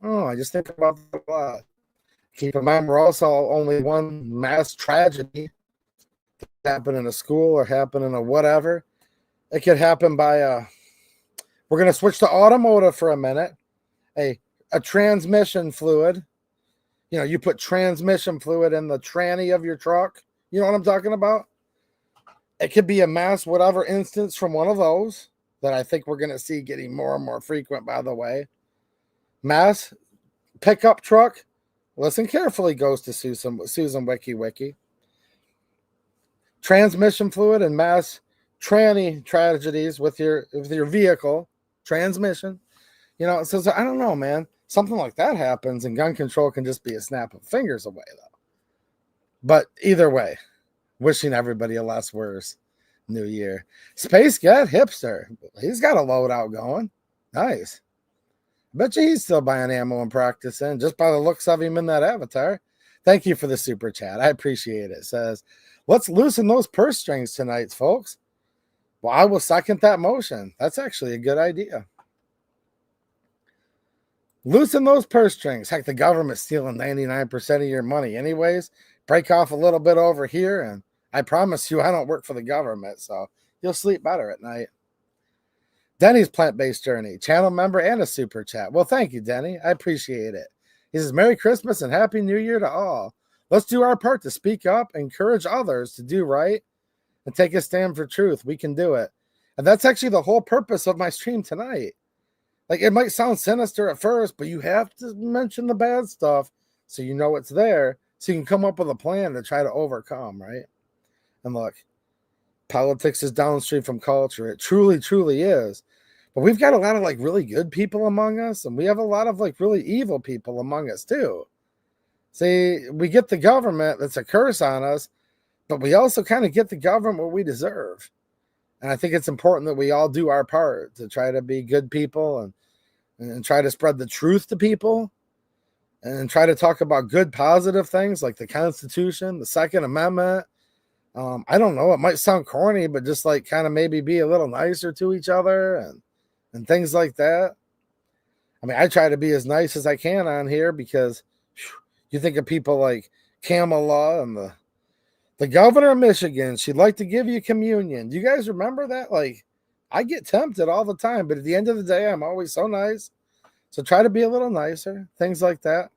Oh, I just think about that a lot. Keep in mind, we're also only one mass tragedy happen in a school or happen in a whatever. It could happen by we're going to switch to automotive for a minute. A transmission fluid. You put transmission fluid in the tranny of your truck. You know what I'm talking about? It could be a mass whatever instance from one of those that I think we're going to see getting more and more frequent, by the way. Mass pickup truck. Listen carefully, goes to Susan Wiki. Transmission fluid and mass tranny tragedies with your vehicle transmission. So I don't know, man. Something like that happens, and gun control can just be a snap of fingers away, though. But either way, wishing everybody a less worse New Year. Space Cat Hipster. He's got a loadout going. Nice. Bet you he's still buying ammo and practicing just by the looks of him in that avatar. Thank you for the super chat. I appreciate it. Says, let's loosen those purse strings tonight, folks. Well, I will second that motion. That's actually a good idea. Loosen those purse strings. Heck, the government's stealing 99% of your money anyways. Break off a little bit over here, and I promise you I don't work for the government, so you'll sleep better at night. Denny's plant-based journey, channel member, and a super chat. Well, thank you, Denny. I appreciate it. He says, Merry Christmas and Happy New Year to all. Let's do our part to speak up, encourage others to do right, and take a stand for truth. We can do it. And that's actually the whole purpose of my stream tonight. Like, it might sound sinister at first, but you have to mention the bad stuff so you know it's there, so you can come up with a plan to try to overcome, right? And look, politics is downstream from culture. It truly, truly is. But we've got a lot of like really good people among us, and we have a lot of like really evil people among us too. See, we get the government that's a curse on us, but we also kind of get the government what we deserve. And I think it's important that we all do our part to try to be good people and try to spread the truth to people and try to talk about good, positive things like the Constitution, the Second Amendment. I don't know. It might sound corny, but just like kind of maybe be a little nicer to each other and things like that. I mean, I try to be as nice as I can on here because you think of people like Kamala and the governor of Michigan. She'd like to give you communion. Do you guys remember that? Like, I get tempted all the time, but at the end of the day, I'm always so nice. So try to be a little nicer, things like that.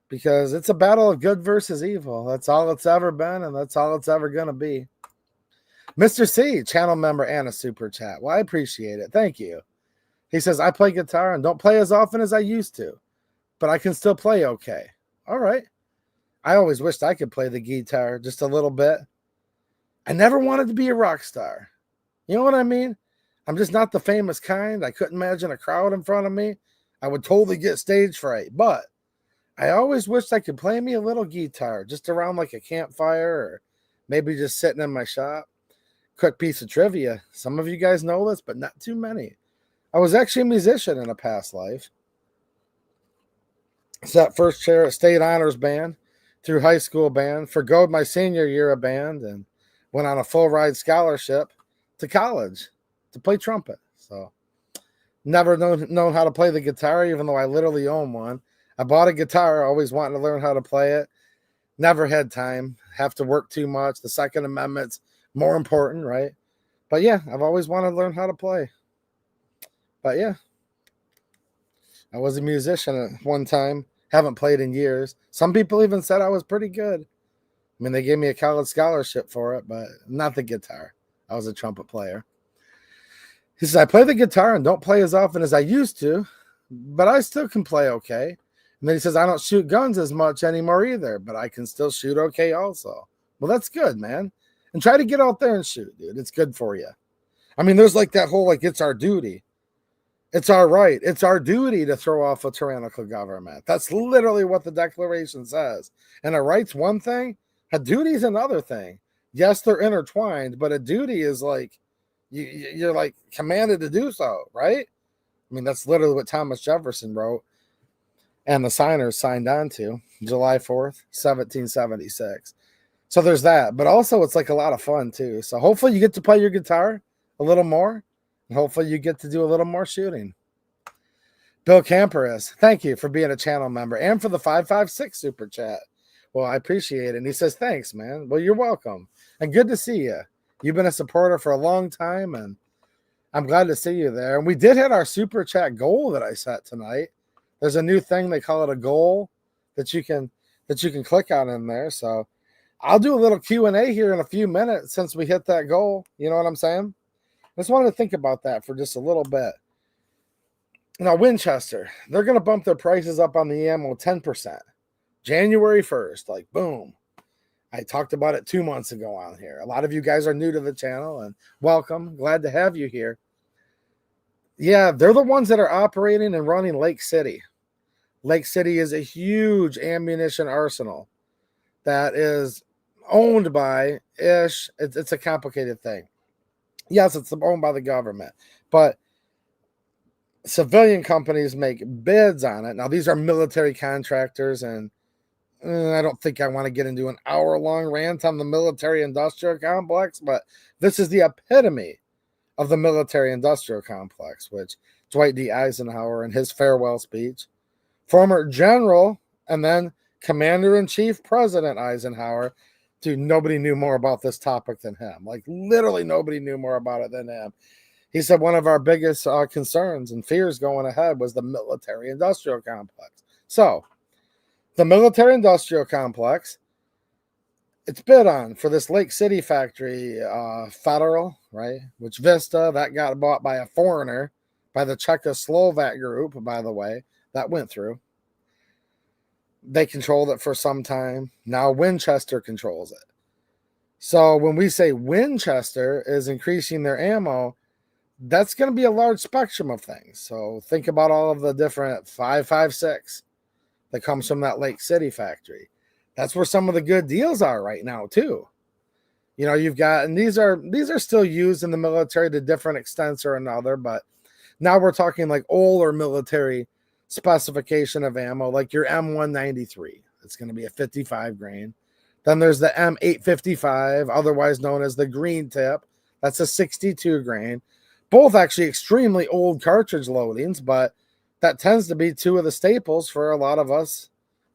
Because it's a battle of good versus evil. That's all it's ever been, and that's all it's ever going to be. Mr. C, channel member and a super chat. Well, I appreciate it. Thank you. He says, I play guitar and don't play as often as I used to, but I can still play okay. All right. I always wished I could play the guitar just a little bit. I never wanted to be a rock star. You know what I mean? I'm just not the famous kind. I couldn't imagine a crowd in front of me. I would totally get stage fright. But I always wished I could play me a little guitar just around like a campfire or maybe just sitting in my shop. Quick piece of trivia. Some of you guys know this, but not too many. I was actually a musician in a past life. Sat first chair at state honors band, through high school band, forgoed my senior year of band, and went on a full ride scholarship to college to play trumpet. So never known how to play the guitar, even though I literally own one. I bought a guitar, always wanting to learn how to play it. Never had time, have to work too much. The Second Amendment's more important, right? But yeah, I've always wanted to learn how to play. But yeah, I was a musician at one time. Haven't played in years. Some people even said I was pretty good. I mean, they gave me a college scholarship for it, but not the guitar. I was a trumpet player. He says, I play the guitar and don't play as often as I used to, but I still can play okay. And then he says, I don't shoot guns as much anymore either, but I can still shoot okay also. Well, that's good, man. And try to get out there and shoot, dude. It's good for you. I mean, there's like that whole, like, it's our duty. It's our right. It's our duty to throw off a tyrannical government. That's literally what the Declaration says. And a right's one thing, a duty's another thing. Yes, they're intertwined, but a duty is like, you're like commanded to do so, right? I mean, that's literally what Thomas Jefferson wrote and the signers signed on to July 4th, 1776. So there's that. But also it's like a lot of fun too. So hopefully you get to play your guitar a little more. And hopefully you get to do a little more shooting. Bill Camper is, thank you for being a channel member and for the 556 super chat. Well, I appreciate it. And he says, thanks, man. Well, you're welcome. And good to see you. You've been a supporter for a long time, and I'm glad to see you there. And we did hit our super chat goal that I set tonight. There's a new thing, they call it a goal that you can click on in there. So I'll do a little Q&A here in a few minutes since we hit that goal. You know what I'm saying? I just wanted to think about that for just a little bit. Now, Winchester, they're going to bump their prices up on the ammo 10%. January 1st, like boom. I talked about it 2 months ago on here. A lot of you guys are new to the channel, and welcome. Glad to have you here. Yeah, they're the ones that are operating and running Lake City. Lake City is a huge ammunition arsenal that is owned by ish. It's a complicated thing. Yes, it's owned by the government, but civilian companies make bids on it. Now, these are military contractors, and I don't think I want to get into an hour-long rant on the military-industrial complex, but this is the epitome of the military-industrial complex, which Dwight D. Eisenhower in his farewell speech, former general and then commander-in-chief President Eisenhower, dude, nobody knew more about this topic than him. Like, literally nobody knew more about it than him. He said one of our biggest concerns and fears going ahead was the military-industrial complex. So, the military-industrial complex, it's bid on for this Lake City factory, Federal, right? Which Vista, that got bought by a foreigner, by the Czechoslovak group, by the way, that went through. They controlled it for some time. Now Winchester controls it. So when we say Winchester is increasing their ammo, that's going to be a large spectrum of things. So think about all of the different 5.56 that comes from that Lake City factory. That's where some of the good deals are right now too. You know, you've got, and these are still used in the military to different extents or another, but now we're talking like older military specification of ammo, like your M193. It's going to be a 55 grain. Then there's the M855, otherwise known as the green tip. That's a 62 grain. Both actually extremely old cartridge loadings, but that tends to be two of the staples for a lot of us,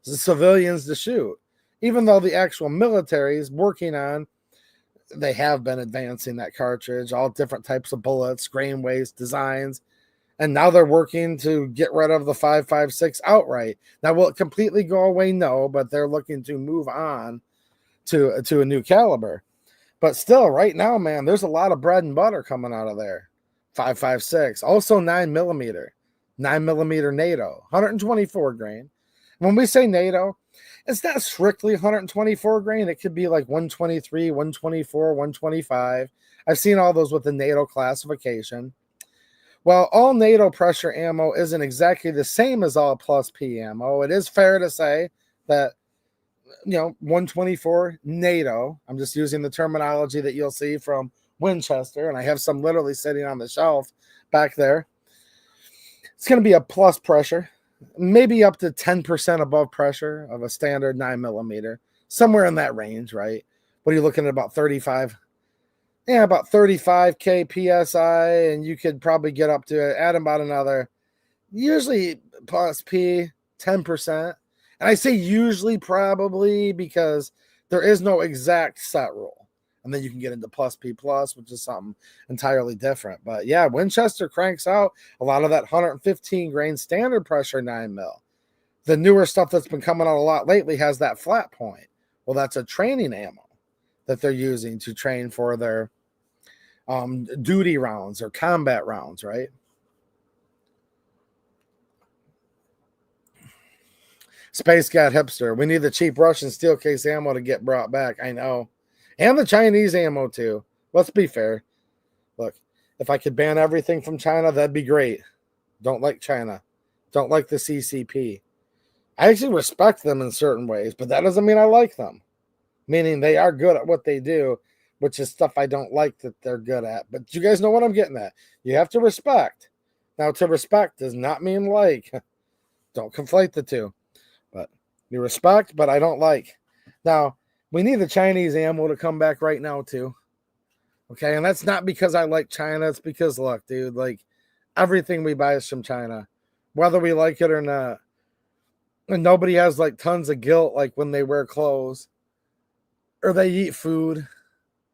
the civilians, to shoot. Even though the actual military is working on, they have been advancing that cartridge, all different types of bullets, grain weights, designs. And now they're working to get rid of the 5.56 outright. Now, will it completely go away? No, but they're looking to move on to a new caliber. But still, right now, man, there's a lot of bread and butter coming out of there. 5.56, also 9mm, 9mm NATO, 124 grain. When we say NATO, it's not strictly 124 grain. It could be like 123, 124, 125. I've seen all those with the NATO classification. Well, all NATO pressure ammo isn't exactly the same as all plus P ammo. It is fair to say that, 124 NATO, I'm just using the terminology that you'll see from Winchester, and I have some literally sitting on the shelf back there. It's going to be a plus pressure, maybe up to 10% above pressure of a standard 9mm, somewhere in that range, right? What are you looking at, about 35? Yeah, about 35K PSI, and you could probably get up to add about another, usually plus P, 10%. And I say usually probably because there is no exact set rule. And then you can get into plus P plus, which is something entirely different. But yeah, Winchester cranks out a lot of that 115 grain standard pressure 9mm. The newer stuff that's been coming out a lot lately has that flat point. Well, that's a training ammo that they're using to train for their duty rounds or combat rounds, right? Space Cat Hipster. We need the cheap Russian steel case ammo to get brought back. I know. And the Chinese ammo, too. Let's be fair. Look, if I could ban everything from China, that'd be great. Don't like China. Don't like the CCP. I actually respect them in certain ways, but that doesn't mean I like them. Meaning they are good at what they do, which is stuff I don't like that they're good at. But you guys know what I'm getting at. You have to respect. Now, to respect does not mean like. Don't conflate the two. But you respect, but I don't like. Now, we need the Chinese ammo to come back right now, too. Okay, and that's not because I like China. It's because, look, dude, like, everything we buy is from China, whether we like it or not. And nobody has, like, tons of guilt, like, when they wear clothes or they eat food.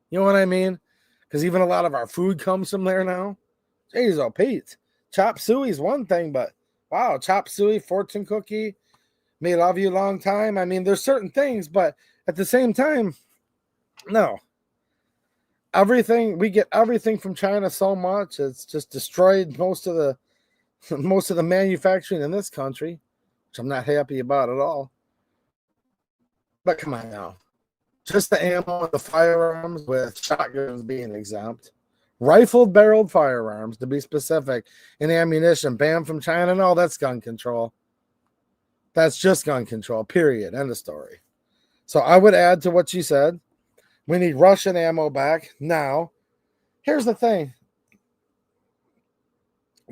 You know what I mean? Because even a lot of our food comes from there now. Jeez, oh, Pete. Chop suey is one thing, but, wow, chop suey, fortune cookie, may love you long time. I mean, there's certain things, but at the same time, no. We get everything from China so much, it's just destroyed most of the manufacturing in this country, which I'm not happy about at all. But come on now. Just the ammo and the firearms, with shotguns being exempt. Rifled barreled firearms, to be specific, and ammunition banned from China. No, that's gun control. That's just gun control, period. End of story. So I would add to what you said. We need Russian ammo back now. Here's the thing.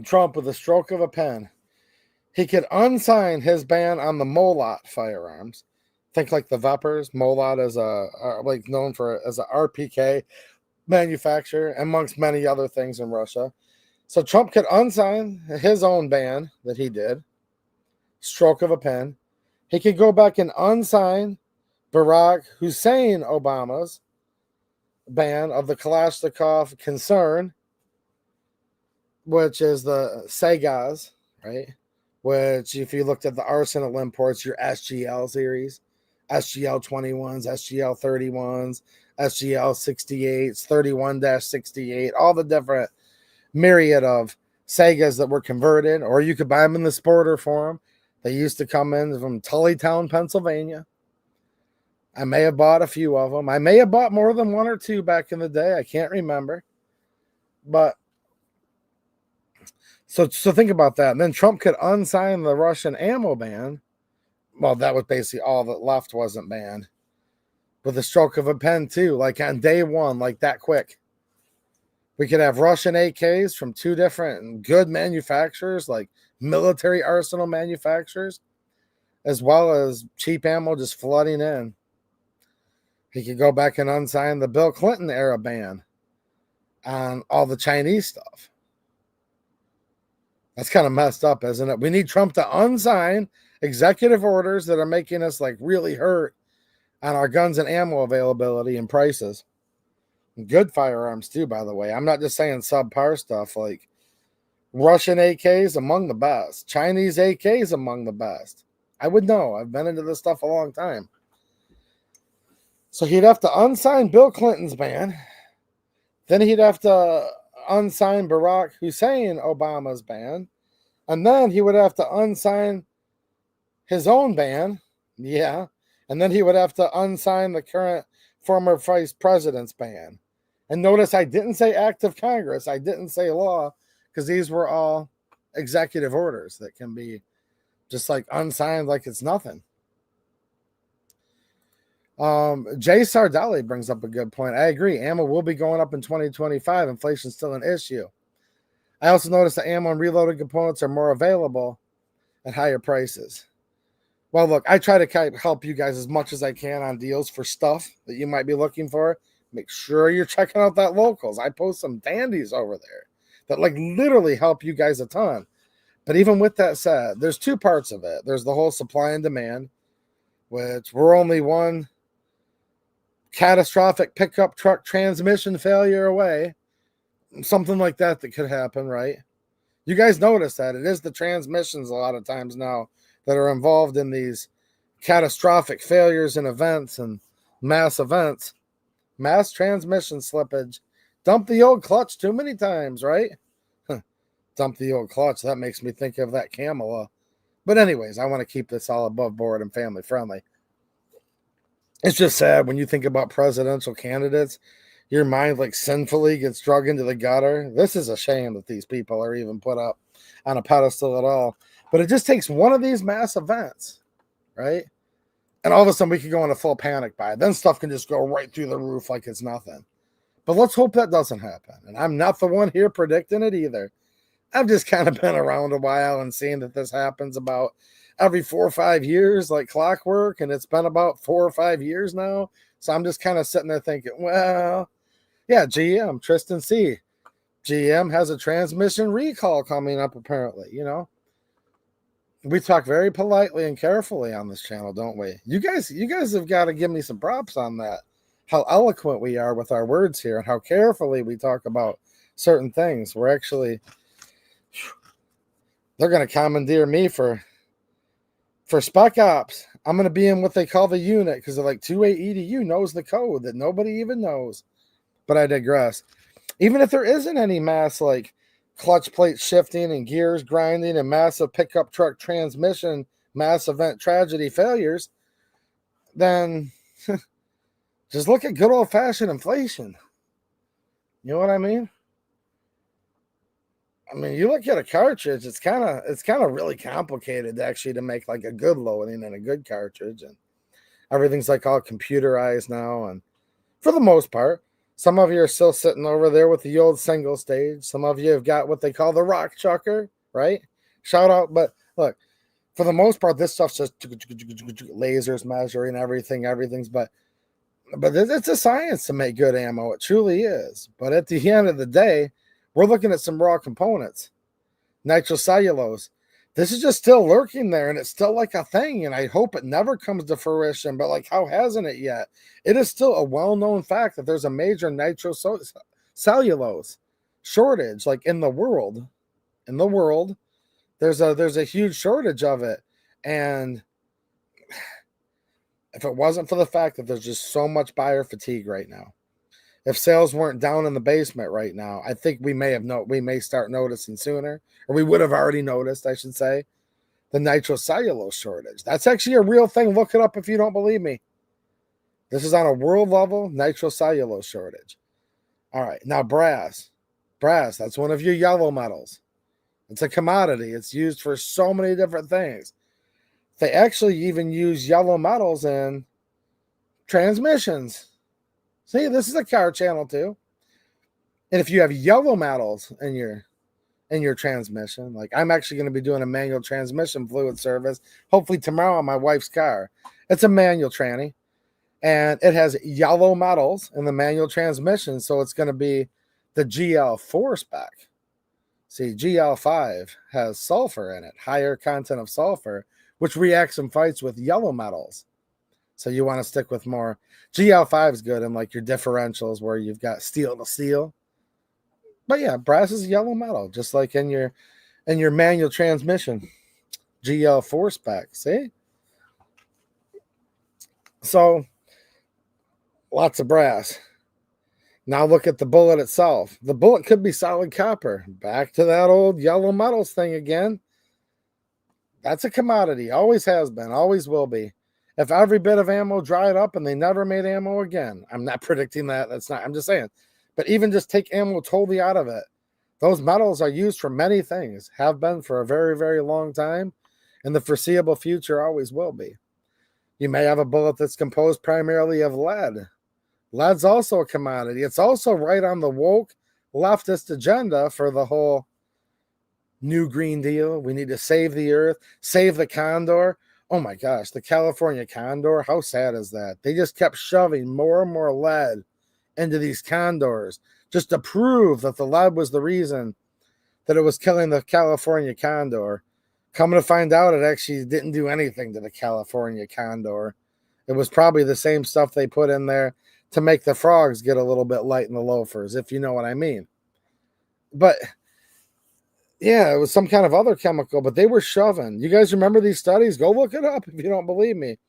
Trump, with a stroke of a pen, he could unsign his ban on the Molot firearms. Think like the Vepers. Molot is known for as a RPK manufacturer, amongst many other things in Russia. So Trump could unsign his own ban that he did. Stroke of a pen. He could go back and unsign Barack Hussein Obama's ban of the Kalashnikov concern, which is the Sagas, right? Which, if you looked at the arsenal imports, your SGL series, SGL 21s, SGL 31s, SGL 68s, 31-68, all the different myriad of Sagas that were converted, or you could buy them in the sporter form. They used to come in from Tullytown, Pennsylvania. I may have bought a few of them. I may have bought more than one or two back in the day. I can't remember. But so think about that. And then Trump could unsign the Russian ammo ban. Well, that was basically all that left wasn't banned. With a stroke of a pen, too. Like on day one, like that quick. We could have Russian AKs from two different good manufacturers, like military arsenal manufacturers, as well as cheap ammo just flooding in. He could go back and unsign the Bill Clinton era ban on all the Chinese stuff. That's kind of messed up, isn't it? We need Trump to unsign executive orders that are making us like really hurt on our guns and ammo availability and prices. Good firearms too, by the way. I'm not just saying subpar stuff. Like Russian AKs among the best. Chinese AKs among the best. I would know. I've been into this stuff a long time. So he'd have to unsign Bill Clinton's ban. Then he'd have to unsign Barack Hussein Obama's ban. And then he would have to unsign his own ban. Yeah. And then he would have to unsign the current former vice president's ban. And notice I didn't say act of Congress. I didn't say law, because these were all executive orders that can be just like unsigned like it's nothing. Jay Sardelli brings up a good point. I agree. Ammo will be going up in 2025. Inflation's still an issue. I also noticed that ammo and reloaded components are more available at higher prices. Well, look, I try to help you guys as much as I can on deals for stuff that you might be looking for. Make sure you're checking out that Locals. I post some dandies over there that like literally help you guys a ton. But even with that said, there's two parts of it. There's the whole supply and demand, which we're only one catastrophic pickup truck transmission failure away. Something like that could happen, right? You guys notice that it is the transmissions a lot of times now that are involved in these catastrophic failures and events and mass events. Mass transmission slippage. Dump the old clutch too many times, right? Dump the old clutch. That makes me think of that Camela. But anyways, I want to keep this all above board and family friendly. It's just sad when you think about presidential candidates, your mind like sinfully gets drug into the gutter. This is a shame that these people are even put up on a pedestal at all. But it just takes one of these mass events, right? And all of a sudden we could go into full panic buy. Then stuff can just go right through the roof like it's nothing. But let's hope that doesn't happen. And I'm not the one here predicting it either. I've just kind of been around a while and seen that this happens about every 4 or 5 years, like clockwork. And it's been about 4 or 5 years now. So I'm just kind of sitting there thinking, well, yeah, GM, Tristan C. GM has a transmission recall coming up, apparently, you know. We talk very politely and carefully on this channel, don't we? You guys have got to give me some props on that. How eloquent we are with our words here and how carefully we talk about certain things. We're actually, they're going to commandeer me for Spec Ops. I'm going to be in what they call the unit because they're like 2A EDU knows the code that nobody even knows. But I digress. Even if there isn't any mass like clutch plate shifting and gears grinding and massive pickup truck transmission, mass event tragedy failures, then just look at good old-fashioned inflation. You know what I mean? I mean, you look at a cartridge, it's kind of really complicated actually to make like a good loading and a good cartridge, and everything's like all computerized now. And for the most part, some of you are still sitting over there with the old single stage. Some of you have got what they call the rock chucker, right? Shout out, but look, for the most part, this stuff's just lasers measuring everything's, but it's a science to make good ammo. It truly is. But at the end of the day, we're looking at some raw components. Nitrocellulose. This is just still lurking there, and it's still like a thing, and I hope it never comes to fruition, but like how hasn't it yet? It is still a well-known fact that there's a major nitrocellulose shortage, like in the world. In the world, there's a huge shortage of it, and if it wasn't for the fact that there's just so much buyer fatigue right now, if sales weren't down in the basement right now, I think we may start noticing sooner, or we would have already noticed, I should say, the nitrocellulose shortage. That's actually a real thing. Look it up if you don't believe me. This is on a world level, nitrocellulose shortage. All right, now brass. Brass, that's one of your yellow metals. It's a commodity. It's used for so many different things. They actually even use yellow metals in transmissions. See, this is a car channel too. And if you have yellow metals in your transmission, like I'm actually going to be doing a manual transmission fluid service, hopefully tomorrow on my wife's car. It's a manual tranny, and it has yellow metals in the manual transmission, so it's going to be the GL4 spec. See, GL5 has sulfur in it, higher content of sulfur, which reacts and fights with yellow metals. So you want to stick with more. GL5 is good in like your differentials where you've got steel to steel. But yeah, brass is yellow metal, just like in your manual transmission. GL4 spec, see? So lots of brass. Now look at the bullet itself. The bullet could be solid copper. Back to that old yellow metals thing again. That's a commodity. Always has been. Always will be. If every bit of ammo dried up and they never made ammo again, I'm not predicting that. I'm just saying. But even just take ammo totally out of it. Those metals are used for many things, have been for a very, very long time, and the foreseeable future always will be. You may have a bullet that's composed primarily of lead. Lead's also a commodity. It's also right on the woke leftist agenda for the whole New Green Deal. We need to save the earth, save the condor. Oh my gosh, the California condor, how sad is that? They just kept shoving more and more lead into these condors just to prove that the lead was the reason that it was killing the California condor. Coming to find out, it actually didn't do anything to the California condor. It was probably the same stuff they put in there to make the frogs get a little bit light in the loafers, if you know what I mean. But yeah, it was some kind of other chemical, but they were shoving. You guys remember these studies? Go look it up if you don't believe me.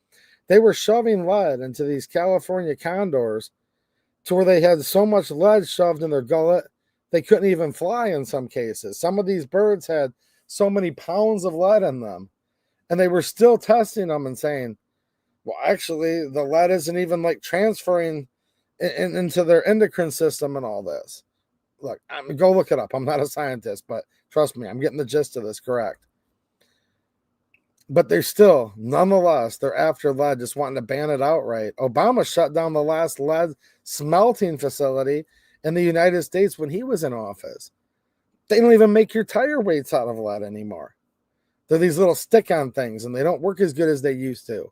They were shoving lead into these California condors to where they had so much lead shoved in their gullet, they couldn't even fly in some cases. Some of these birds had so many pounds of lead in them, and they were still testing them and saying, well, actually, the lead isn't even like transferring into their endocrine system and all this. Look, go look it up. I'm not a scientist, but trust me, I'm getting the gist of this correct. But they're still, nonetheless, they're after lead, just wanting to ban it outright. Obama shut down the last lead smelting facility in the United States when he was in office. They don't even make your tire weights out of lead anymore. They're these little stick-on things, and they don't work as good as they used to.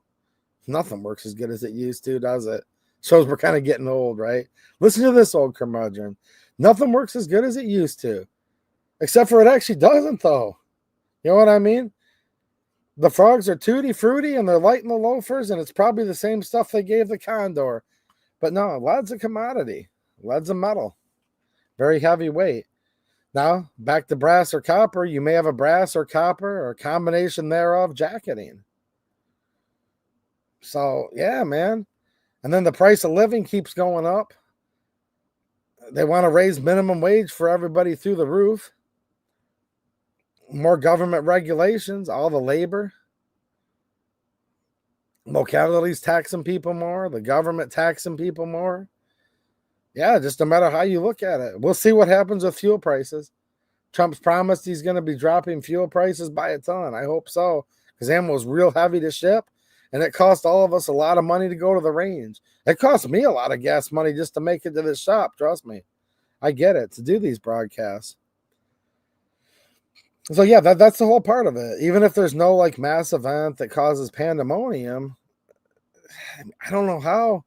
Nothing works as good as it used to, does it? Shows we're kind of getting old, right? Listen to this, old curmudgeon. Nothing works as good as it used to. Except for it actually doesn't, though. You know what I mean? The frogs are tutti fruity and they're light in the loafers, and it's probably the same stuff they gave the condor. But no, lead's a commodity. Lead's a metal. Very heavy weight. Now, back to brass or copper. You may have a brass or copper or a combination thereof jacketing. So, yeah, man. And then the price of living keeps going up. They want to raise minimum wage for everybody through the roof. More government regulations, all the labor. Localities taxing people more. The government taxing people more. Yeah, just no matter how you look at it. We'll see what happens with fuel prices. Trump's promised he's going to be dropping fuel prices by a ton. I hope so, because ammo's real heavy to ship, and it cost all of us a lot of money to go to the range. It cost me a lot of gas money just to make it to this shop, trust me. I get it, to do these broadcasts. So yeah, that's the whole part of it. Even if there's no like mass event that causes pandemonium, I don't know how.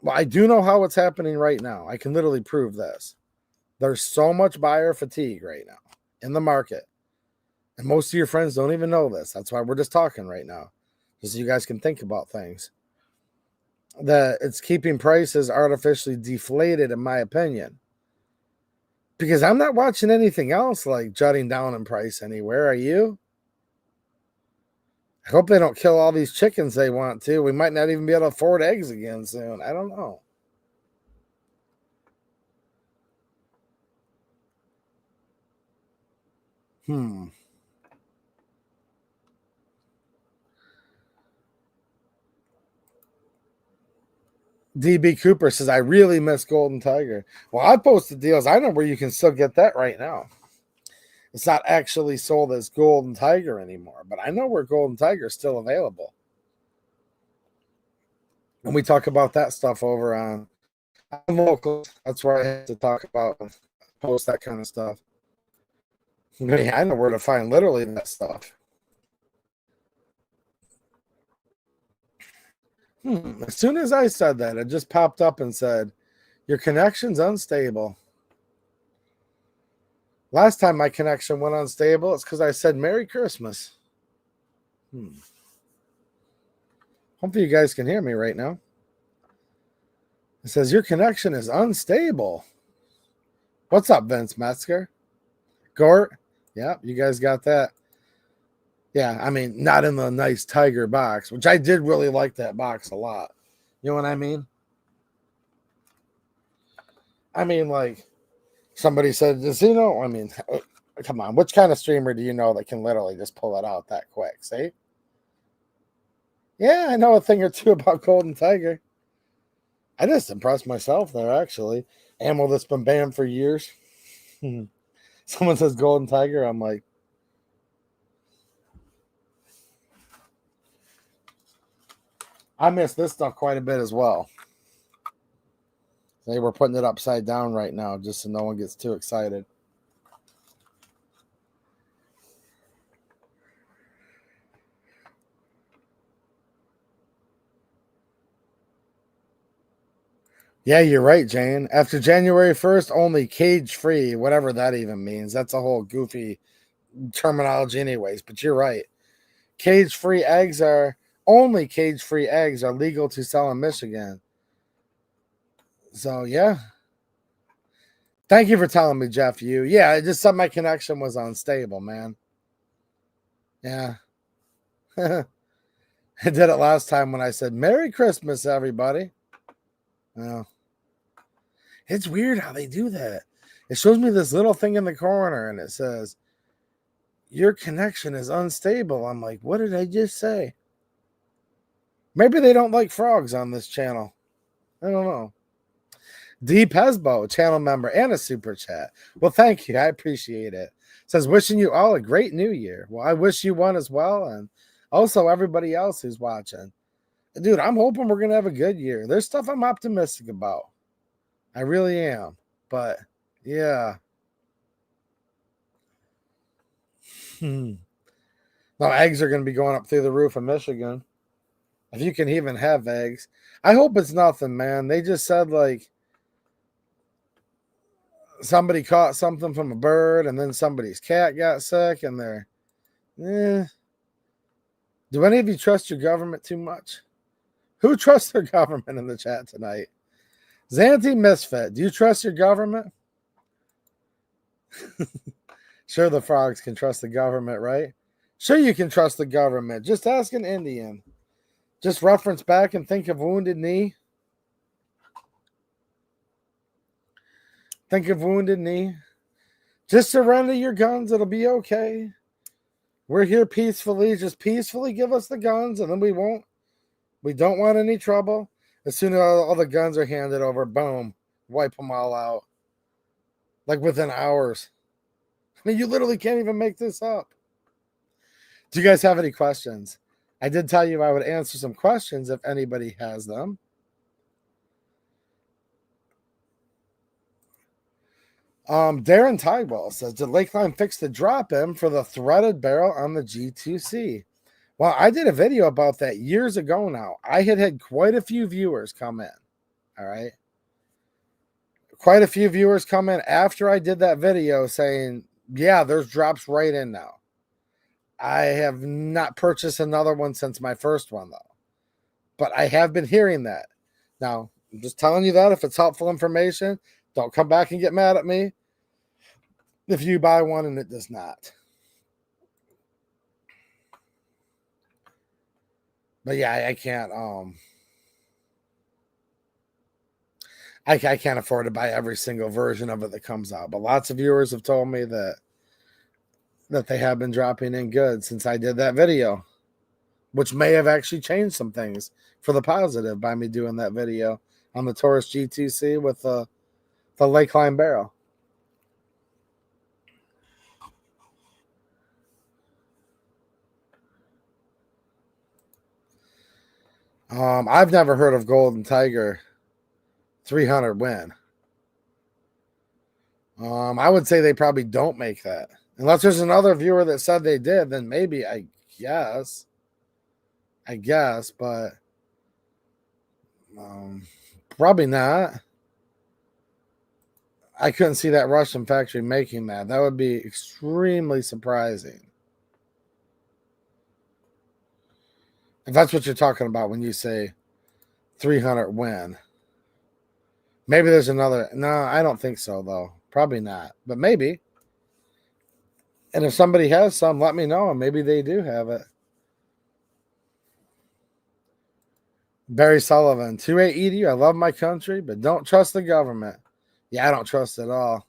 Well, I do know how it's happening right now. I can literally prove this. There's so much buyer fatigue right now in the market. And most of your friends don't even know this. That's why we're just talking right now. Just so you guys can think about things. That it's keeping prices artificially deflated, in my opinion. Because I'm not watching anything else like jutting down in price anywhere. Are you? I hope they don't kill all these chickens they want to. We might not even be able to afford eggs again soon. I don't know. DB Cooper says, I really miss Golden Tiger. Well, I posted deals. I know where you can still get that right now. It's not actually sold as Golden Tiger anymore, but I know where Golden Tiger is still available. And we talk about that stuff over on local. That's where I have to talk about, post that kind of stuff. I know where to find literally that stuff. As soon as I said that, it just popped up and said, your connection's unstable. Last time my connection went unstable, it's because I said Merry Christmas. Hopefully you guys can hear me right now. It says, your connection is unstable. What's up, Vince Metzger? Gort? Yeah, you guys got that. Yeah, I mean, not in the nice Tiger box, which I did really like that box a lot. You know what I mean? I mean, like, somebody said, does he know? I mean, come on. Which kind of streamer do you know that can literally just pull it out that quick? See? Yeah, I know a thing or two about Golden Tiger. I just impressed myself there, actually. Ammo that's been banned for years. Someone says Golden Tiger. I'm like, I miss this stuff quite a bit as well. They were putting it upside down right now just so no one gets too excited. Yeah, you're right, Jane. After January 1st, only cage free, whatever that even means. That's a whole goofy terminology, anyways, but you're right. Cage free eggs are legal to sell in Michigan. So, yeah. Thank you for telling me, Jeff. Yeah, it just said my connection was unstable, man. Yeah. I did it last time when I said, Merry Christmas, everybody. Well, it's weird how they do that. It shows me this little thing in the corner and it says, your connection is unstable. I'm like, what did I just say? Maybe they don't like frogs on this channel. I don't know. D Pesbo, channel member, and a super chat. Well, thank you. I appreciate it. Says, wishing you all a great new year. Well, I wish you one as well. And also everybody else who's watching. Dude, I'm hoping we're going to have a good year. There's stuff I'm optimistic about. I really am. But, yeah. Now, eggs are going to be going up through the roof in Michigan. If you can even have eggs. I hope it's nothing, man. They just said, like, somebody caught something from a bird and then somebody's cat got sick and they're, Do any of you trust your government too much? Who trusts their government in the chat tonight? Zanti Misfit, do you trust your government? Sure, the frogs can trust the government, right? Sure, you can trust the government. Just ask an Indian. Just reference back and think of Wounded Knee. Think of Wounded Knee. Just surrender your guns. It'll be okay. We're here peacefully. Just peacefully give us the guns, and then we don't want any trouble. As soon as all the guns are handed over, boom, wipe them all out. Like within hours. I mean, you literally can't even make this up. Do you guys have any questions? I did tell you I would answer some questions if anybody has them. Darren Tygwell says, did Lakeline fix the drop-in for the threaded barrel on the G2C? Well, I did a video about that years ago now. I had quite a few viewers come in. All right. Quite a few viewers come in after I did that video saying, yeah, there's drops right in now. I have not purchased another one since my first one, though. But I have been hearing that. Now, I'm just telling you that if it's helpful information, don't come back and get mad at me if you buy one and it does not. But yeah, I can't I can't afford to buy every single version of it that comes out. But lots of viewers have told me that they have been dropping in good since I did that video, which may have actually changed some things for the positive by me doing that video on the Taurus G2C with the Lakeline barrel. I've never heard of Golden Tiger 300 win. I would say they probably don't make that. Unless there's another viewer that said they did, then maybe I guess, but probably not. I couldn't see that Russian factory making that. That would be extremely surprising. If that's what you're talking about when you say 300 win. Maybe there's another. No, I don't think so, though. Probably not. But maybe. And if somebody has some, let me know. And maybe they do have it. Barry Sullivan, 2-8 Edu. I love my country, but don't trust the government. Yeah, I don't trust it at all.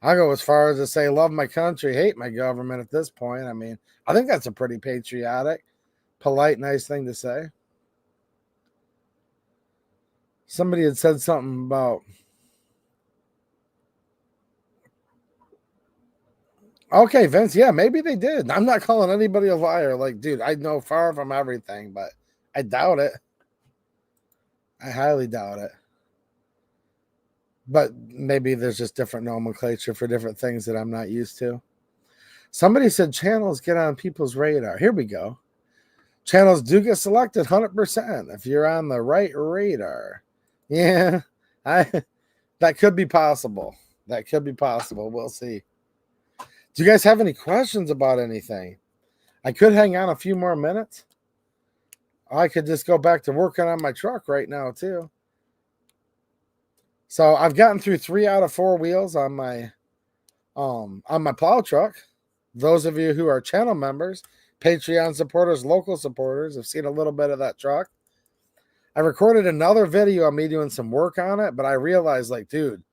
I'll go as far as to say love my country, hate my government at this point. I mean, I think that's a pretty patriotic, polite, nice thing to say. Somebody had said something about Okay, Vince. Yeah, maybe they did. I'm not calling anybody a liar. Like, dude, I know far from everything, but I doubt it. I highly doubt it. But maybe there's just different nomenclature for different things that I'm not used to. Somebody said channels get on people's radar. Here we go. Channels do get selected 100% if you're on the right radar. Yeah, I that could be possible. That could be possible. We'll see. Do you guys have any questions about anything? I could hang on a few more minutes. I could just go back to working on my truck right now too. So I've gotten through 3 out of 4 wheels on my plow truck. Those of you who are channel members, Patreon supporters, local supporters have seen a little bit of that truck. I recorded another video of me doing some work on it, but I realized, like, dude,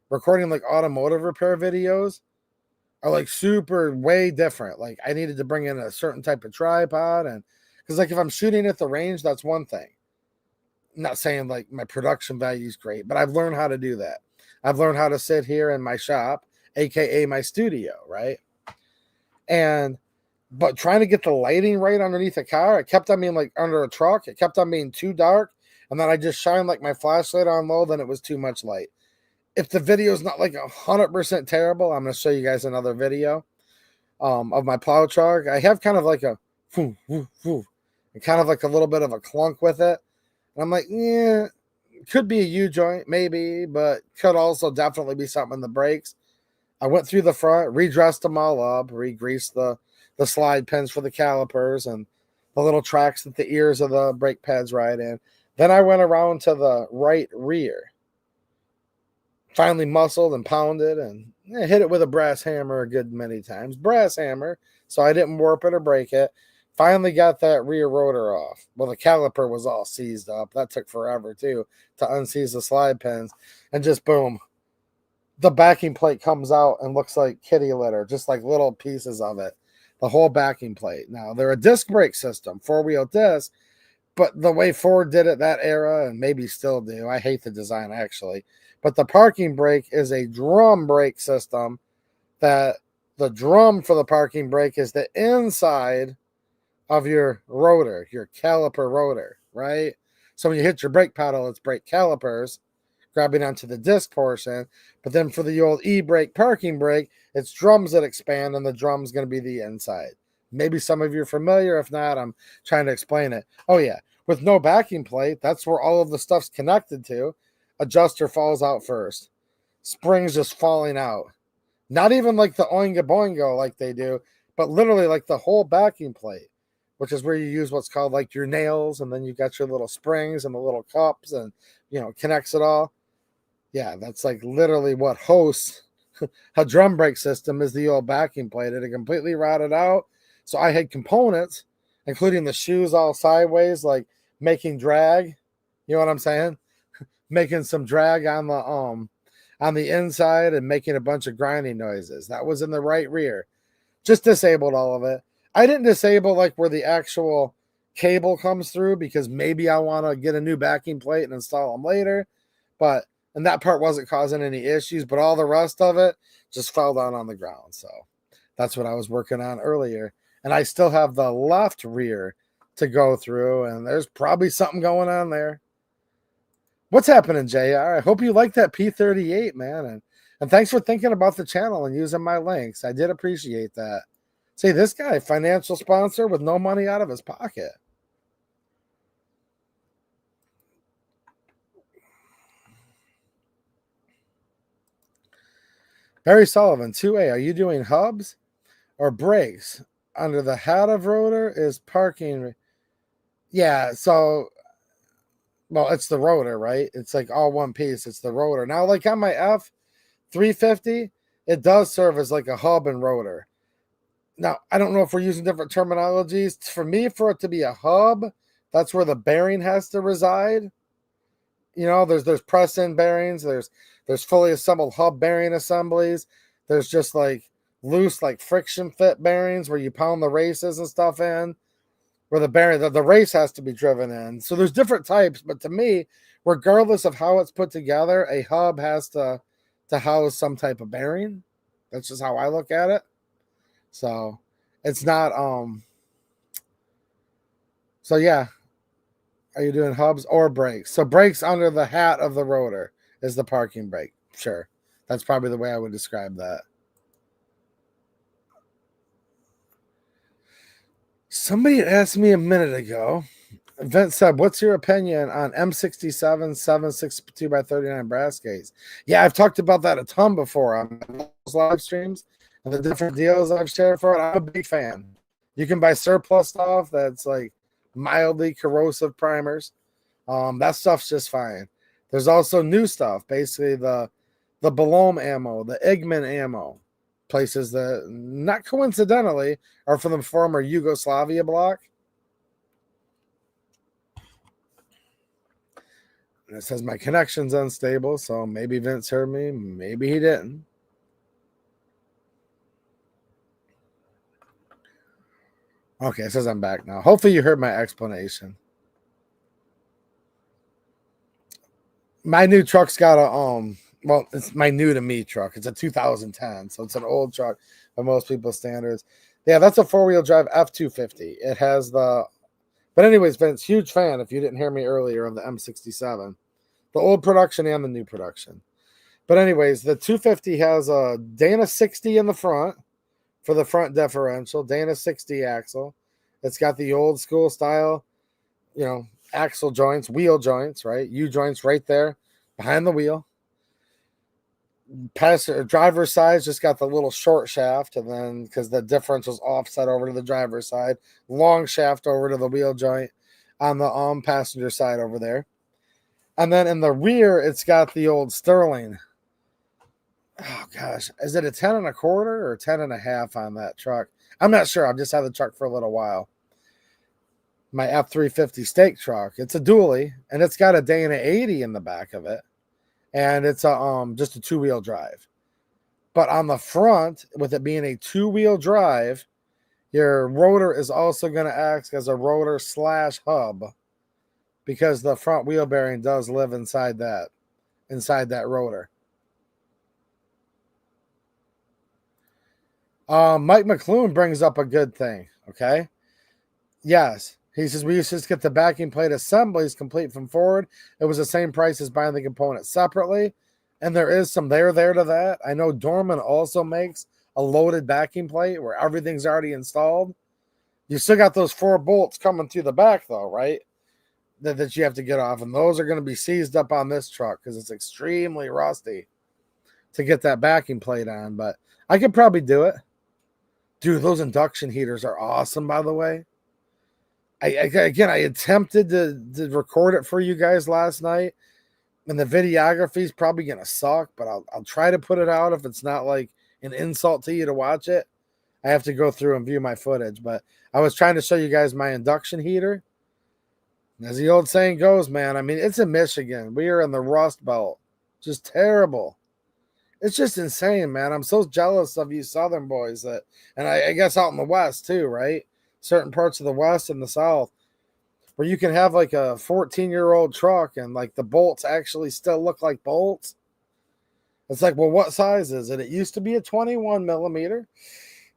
recording like automotive repair videos are like super way different. Like, I needed to bring in a certain type of tripod, and because like if I'm shooting at the range, that's one thing. I'm not saying like my production value is great, but I've learned how to do that. I've learned how to sit here in my shop, aka my studio, right? And but trying to get the lighting right underneath the car, it kept on being like under a truck. It kept on being too dark. And then I just shined like my flashlight on low, then it was too much light. If the video is not like 100% terrible, I'm going to show you guys another video of my plow truck. I have kind of like a and kind of like a little bit of a clunk with it. And I'm like, yeah, could be a U-joint, maybe, but could also definitely be something in the brakes. I went through the front, redressed them all up, re-greased the slide pins for the calipers and the little tracks that the ears of the brake pads ride in. Then I went around to the right rear. Finally muscled and pounded and hit it with a brass hammer a good many times. Brass hammer, so I didn't warp it or break it. Finally got that rear rotor off. Well, the caliper was all seized up. That took forever, too, to unseize the slide pins. And just boom, the backing plate comes out and looks like kitty litter, just like little pieces of it. The whole backing plate. Now, they're a disc brake system, 4-wheel disc, but the way Ford did it that era, and maybe still do, I hate the design actually, but the parking brake is a drum brake system that the drum for the parking brake is the inside of your rotor, your caliper rotor, right? So when you hit your brake pedal, it's brake calipers grabbing onto the disc portion. But then for the old e-brake parking brake, it's drums that expand, and the drum's going to be the inside. Maybe some of you are familiar. If not, I'm trying to explain it. Oh, yeah. With no backing plate, that's where all of the stuff's connected to. Adjuster falls out first. Springs just falling out. Not even like the oinga boingo like they do, but literally like the whole backing plate, which is where you use what's called like your nails, and then you got your little springs and the little cups, and connects it all. Yeah, that's like literally what hosts a drum brake system is, the old backing plate. It completely rotted out. So I had components, including the shoes all sideways, like making drag. You know what I'm saying? Making some drag on the inside and making a bunch of grinding noises. That was in the right rear. Just disabled all of it. I didn't disable like where the actual cable comes through, because maybe I want to get a new backing plate and install them later. And that part wasn't causing any issues, but all the rest of it just fell down on the ground. So that's what I was working on earlier. And I still have the left rear to go through, and there's probably something going on there. What's happening, JR? I hope you like that P38, man. And thanks for thinking about the channel and using my links. I did appreciate that. See, this guy, financial sponsor with no money out of his pocket. Barry Sullivan, 2A, are you doing hubs or brakes? Under the head of rotor is parking. Yeah, so, well, it's the rotor, right? It's like all one piece. It's the rotor. Now, like on my F350, it does serve as like a hub and rotor. Now, I don't know if we're using different terminologies. For me, for it to be a hub, that's where the bearing has to reside. There's press-in bearings. There's fully assembled hub bearing assemblies. There's just like loose, like friction fit bearings where you pound the races and stuff in, where the bearing, the race has to be driven in. So there's different types, but to me, regardless of how it's put together, a hub has to house some type of bearing. That's just how I look at it. So it's not so yeah. Are you doing hubs or brakes? So brakes under the hat of the rotor is the parking brake. Sure. That's probably the way I would describe that. Somebody asked me a minute ago. Vince said, "What's your opinion on M67 762 by 39 brass case?" Yeah, I've talked about that a ton before on those live streams and the different deals I've shared for it. I'm a big fan. You can buy surplus stuff that's like mildly corrosive primers. That stuff's just fine. There's also new stuff, basically the Balom ammo, the Igman ammo, places that not coincidentally are from the former Yugoslavia bloc. And it says my connection's unstable, so maybe Vince heard me, maybe he didn't. Okay, it says I'm back now. Hopefully you heard my explanation. My new truck's got a well, it's my new to me truck. It's a 2010, so it's an old truck by most people's standards. Yeah, that's a 4-wheel drive F250. It has the but anyways, Vince, huge fan if you didn't hear me earlier of the M67. The old production and the new production. But anyways, the 250 has a Dana 60 in the front for the front differential, Dana 60 axle. It's got the old school style, axle joints, wheel joints, right? U joints right there behind the wheel. Passenger driver's side just got the little short shaft, and then because the differential's offset over to the driver's side, long shaft over to the wheel joint on the passenger side over there. And then in the rear, it's got the old Sterling. Oh gosh, is it a 10 and a quarter or 10 and a half on that truck? I'm not sure. I've just had the truck for a little while. My F350 stake truck. It's a dually, and it's got a Dana 80 in the back of it, and it's a just a 2-wheel drive. But on the front, with it being a 2-wheel drive, your rotor is also going to act as a rotor / hub, because the front wheel bearing does live inside that rotor. Mike McLuhan brings up a good thing. Okay. Yes. He says we used to just get the backing plate assemblies complete from Ford. It was the same price as buying the components separately. And there is some there to that. I know Dorman also makes a loaded backing plate where everything's already installed. You still got those 4 bolts coming through the back though, right? That you have to get off. And those are going to be seized up on this truck because it's extremely rusty to get that backing plate on. But I could probably do it. Dude, those induction heaters are awesome, by the way. I attempted to record it for you guys last night, and the videography is probably going to suck, but I'll try to put it out if it's not like an insult to you to watch it. I have to go through and view my footage, but I was trying to show you guys my induction heater. As the old saying goes, man, I mean, it's in Michigan. We are in the Rust Belt. Just terrible. It's just insane, man. I'm so jealous of you Southern boys and I guess out in the West too, right? Certain parts of the West and the South where you can have like a 14-year-old truck and like the bolts actually still look like bolts. It's like, well, what size is it? It used to be a 21 millimeter.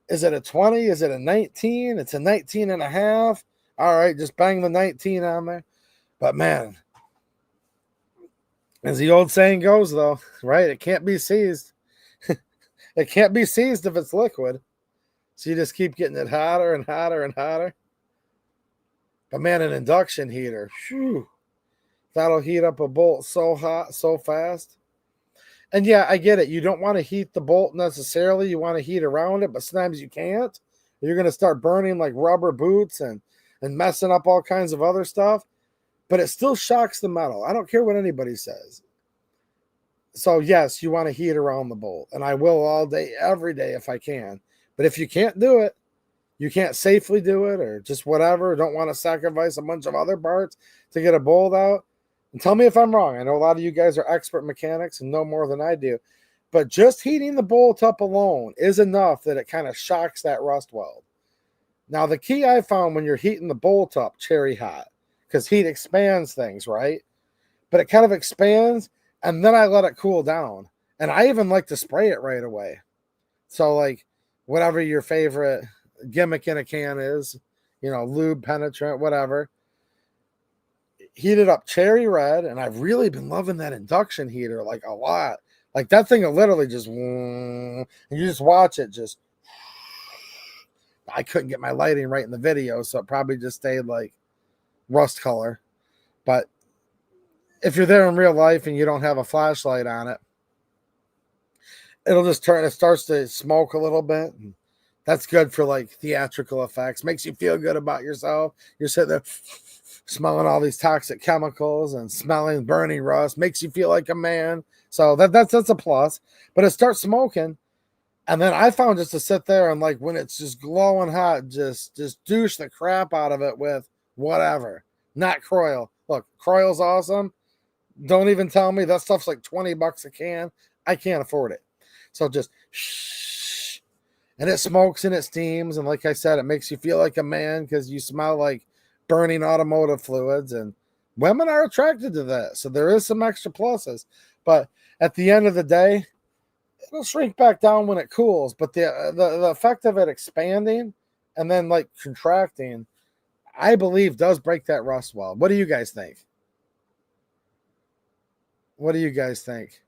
Is it a 20? Is it a 19? It's a 19 and a half. All right, just bang the 19 on there. But man, as the old saying goes, though, right? It can't be seized. It can't be seized if it's liquid. So you just keep getting it hotter and hotter and hotter. But man, an induction heater, whew, that'll heat up a bolt so hot, so fast. And yeah, I get it. You don't want to heat the bolt necessarily. You want to heat around it, but sometimes you can't. You're going to start burning like rubber boots and messing up all kinds of other stuff. But it still shocks the metal. I don't care what anybody says. So yes, you want to heat around the bolt. And I will all day, every day if I can. But if you can't do it, you can't safely do it or just whatever, don't want to sacrifice a bunch of other parts to get a bolt out, and tell me if I'm wrong. I know a lot of you guys are expert mechanics and know more than I do. But just heating the bolt up alone is enough that it kind of shocks that rust weld. Now, the key I found when you're heating the bolt up cherry hot, because heat expands things, right? But it kind of expands, and then I let it cool down. And I even like to spray it right away. So, like, whatever your favorite gimmick in a can is, lube, penetrant, whatever. Heat it up cherry red, and I've really been loving that induction heater like a lot. Like that thing will literally just, and you just watch it just. I couldn't get my lighting right in the video, so it probably just stayed like rust color. But if you're there in real life and you don't have a flashlight on it, it'll just turn. It starts to smoke a little bit. And that's good for like theatrical effects. Makes you feel good about yourself. You're sitting there smelling all these toxic chemicals and smelling burning rust. Makes you feel like a man. So that's a plus. But it starts smoking. And then I found just to sit there and like when it's just glowing hot, just douche the crap out of it with whatever. Not Croyle. Look, Croyle's awesome. Don't even tell me that stuff's like $20 a can. I can't afford it. So just shh. And it smokes and it steams. And like I said, it makes you feel like a man because you smell like burning automotive fluids. And women are attracted to that. So there is some extra pluses. But at the end of the day, it'll shrink back down when it cools. But the effect of it expanding and then like contracting, I believe does break that rust weld. What do you guys think? What do you guys think?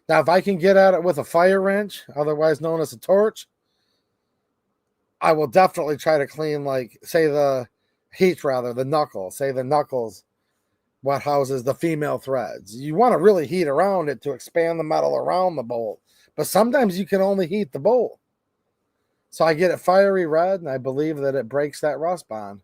Now, if I can get at it with a fire wrench, otherwise known as a torch, I will definitely try to clean, like, say the knuckles, what houses the female threads. You want to really heat around it to expand the metal around the bolt. But sometimes you can only heat the bolt. So I get it fiery red, and I believe that it breaks that rust bond.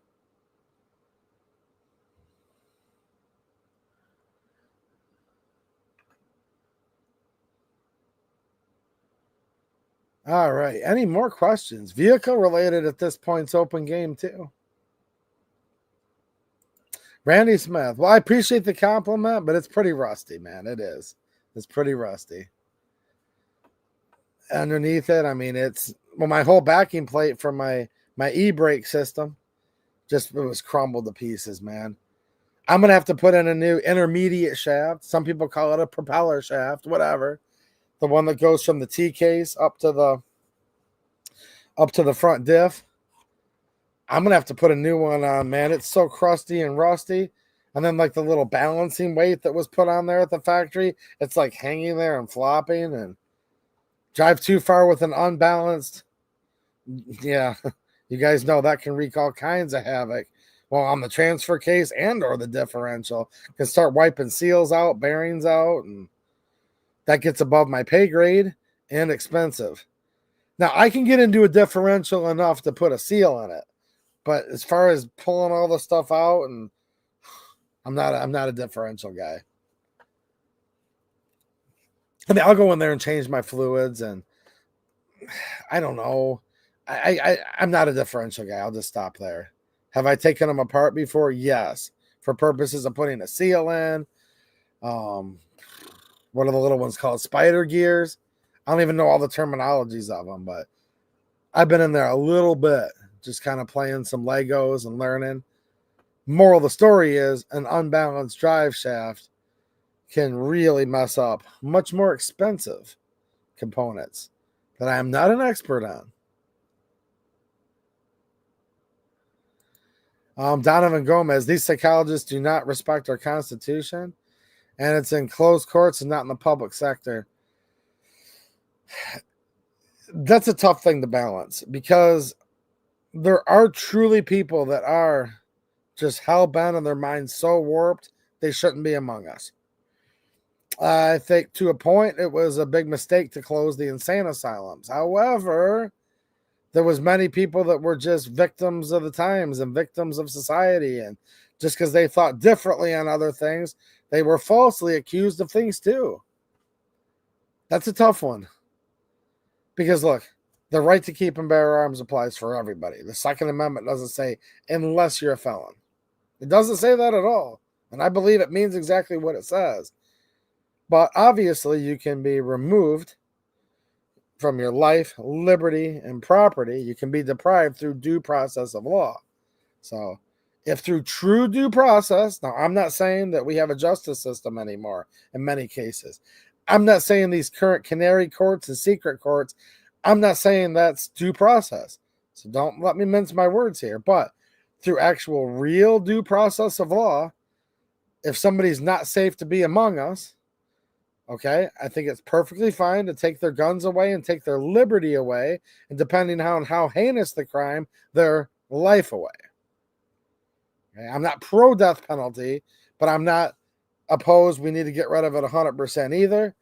All right. Any more questions? Vehicle related at this point's open game too. Randy Smith. Well, I appreciate the compliment, but it's pretty rusty, man. It is. It's pretty rusty. Underneath it, I mean, my whole backing plate for my e-brake system it was crumbled to pieces, man. I'm going to have to put in a new intermediate shaft. Some people call it a propeller shaft, whatever. The one that goes from the T case up to the front diff. I'm gonna have to put a new one on, man. It's so crusty and rusty. And then like the little balancing weight that was put on there at the factory, it's like hanging there and flopping. And drive too far with an unbalanced, yeah, you guys know that can wreak all kinds of havoc. Well, on the transfer case and or the differential, can start wiping seals out, bearings out, and that gets above my pay grade and expensive. Now, I can get into a differential enough to put a seal in it. But as far as pulling all the stuff out, and I'm not a differential guy. I mean, I'll go in there and change my fluids, and I don't know. I'm not a differential guy. I'll just stop there. Have I taken them apart before? Yes. For purposes of putting a seal in. What are the little ones called? Spider gears. I don't even know all the terminologies of them, but I've been in there a little bit, just kind of playing some Legos and learning. Moral of the story is an unbalanced drive shaft can really mess up much more expensive components that I am not an expert on. Donovan Gomez, these psychologists do not respect our Constitution, and it's in closed courts and not in the public sector. That's a tough thing to balance because there are truly people that are just hell-bent and their minds so warped they shouldn't be among us. I think to a point it was a big mistake to close the insane asylums. However, there was many people that were just victims of the times and victims of society, and just because they thought differently on other things, they were falsely accused of things too. That's a tough one. Because look, the right to keep and bear arms applies for everybody. The Second Amendment doesn't say unless you're a felon. It doesn't say that at all. And I believe it means exactly what it says. But obviously you can be removed from your life, liberty, and property. You can be deprived through due process of law. So if through true due process, now I'm not saying that we have a justice system anymore in many cases. I'm not saying these current canary courts and secret courts I'm not saying that's due process, so don't let me mince my words here. But through actual real due process of law, if somebody's not safe to be among us, okay, I think it's perfectly fine to take their guns away and take their liberty away, and depending on how heinous the crime, their life away. Okay? I'm not pro death penalty, but I'm not opposed. We need to get rid of it 100% either.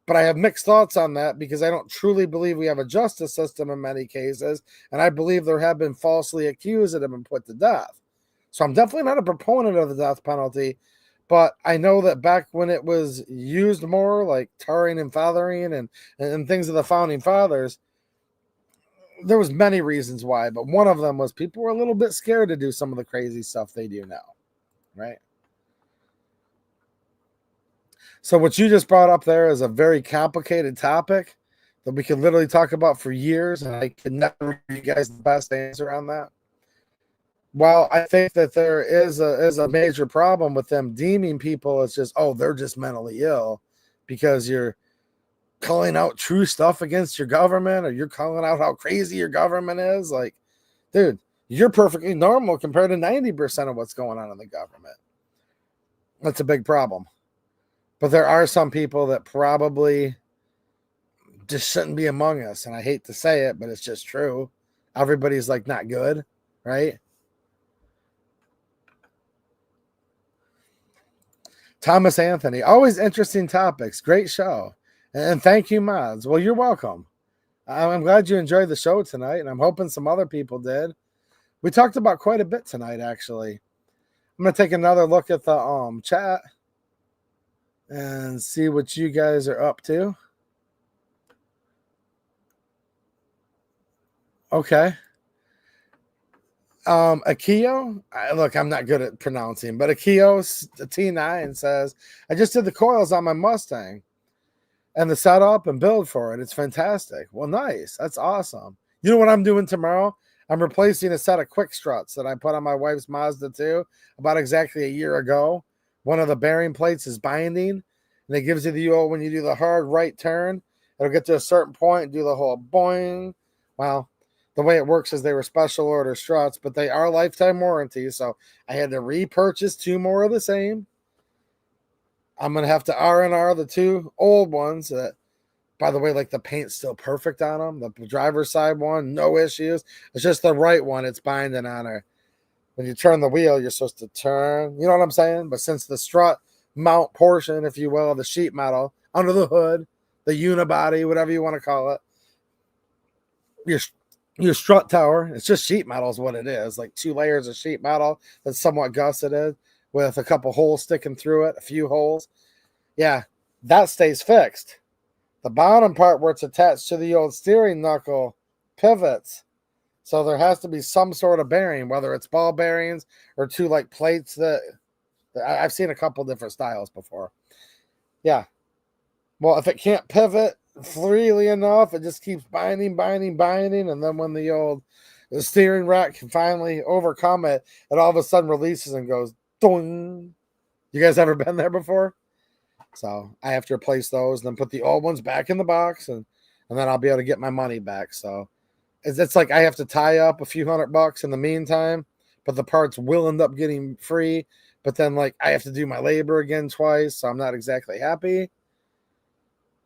But I have mixed thoughts on that because I don't truly believe we have a justice system in many cases, and I believe there have been falsely accused that have been put to death. So I'm definitely not a proponent of the death penalty, but I know that back when it was used more, like tarring and feathering and things of the founding fathers, there was many reasons why, but one of them was people were a little bit scared to do some of the crazy stuff they do now, right? So what you just brought up there is a very complicated topic that we could literally talk about for years, and I could never give you guys the best answer on that. Well, I think that there is a major problem with them deeming people as just, oh, they're just mentally ill because you're calling out true stuff against your government, or you're calling out how crazy your government is. Like, dude, you're perfectly normal compared to 90% of what's going on in the government. That's a big problem. But there are some people that probably just shouldn't be among us. And I hate to say it, but it's just true. Everybody's like not good, right? Thomas Anthony, always interesting topics. Great show. And thank you, mods. Well, you're welcome. I'm glad you enjoyed the show tonight, and I'm hoping some other people did. We talked about quite a bit tonight, actually. I'm going to take another look at the chat and see what you guys are up to. Okay. Akio, look, I'm not good at pronouncing, but Akio T9 says, I just did the coils on my Mustang and the setup and build for it. It's fantastic. Well, nice. That's awesome. You know what I'm doing tomorrow? I'm replacing a set of quick struts that I put on my wife's Mazda 2 about exactly a year ago. One of the bearing plates is binding, and it gives you the when you do the hard right turn, it'll get to a certain point and do the whole boing. Well, the way it works is they were special order struts, but they are lifetime warranty, so I had to repurchase 2 more of the same. I'm going to have to R&R the 2 old ones that, by the way, like the paint's still perfect on them. The driver's side one, no issues. It's just the right one, it's binding on her. When you turn the wheel, you're supposed to turn. You know what I'm saying? But since the strut mount portion, if you will, of the sheet metal under the hood, the unibody, whatever you want to call it, your strut tower, it's just sheet metal is what it is. Like 2 layers of sheet metal that's somewhat gusseted with a couple holes sticking through it, a few holes. Yeah, that stays fixed. The bottom part where it's attached to the old steering knuckle pivots. So there has to be some sort of bearing, whether it's ball bearings or 2 like plates that I've seen a couple different styles before. Yeah. Well, if it can't pivot freely enough, it just keeps binding. And then when the steering rack can finally overcome it, it all of a sudden releases and goes, dong. You guys ever been there before? So I have to replace those and then put the old ones back in the box, and then I'll be able to get my money back. So it's like I have to tie up a few $100 in the meantime, but the parts will end up getting free. But then like I have to do my labor again twice, so I'm not exactly happy.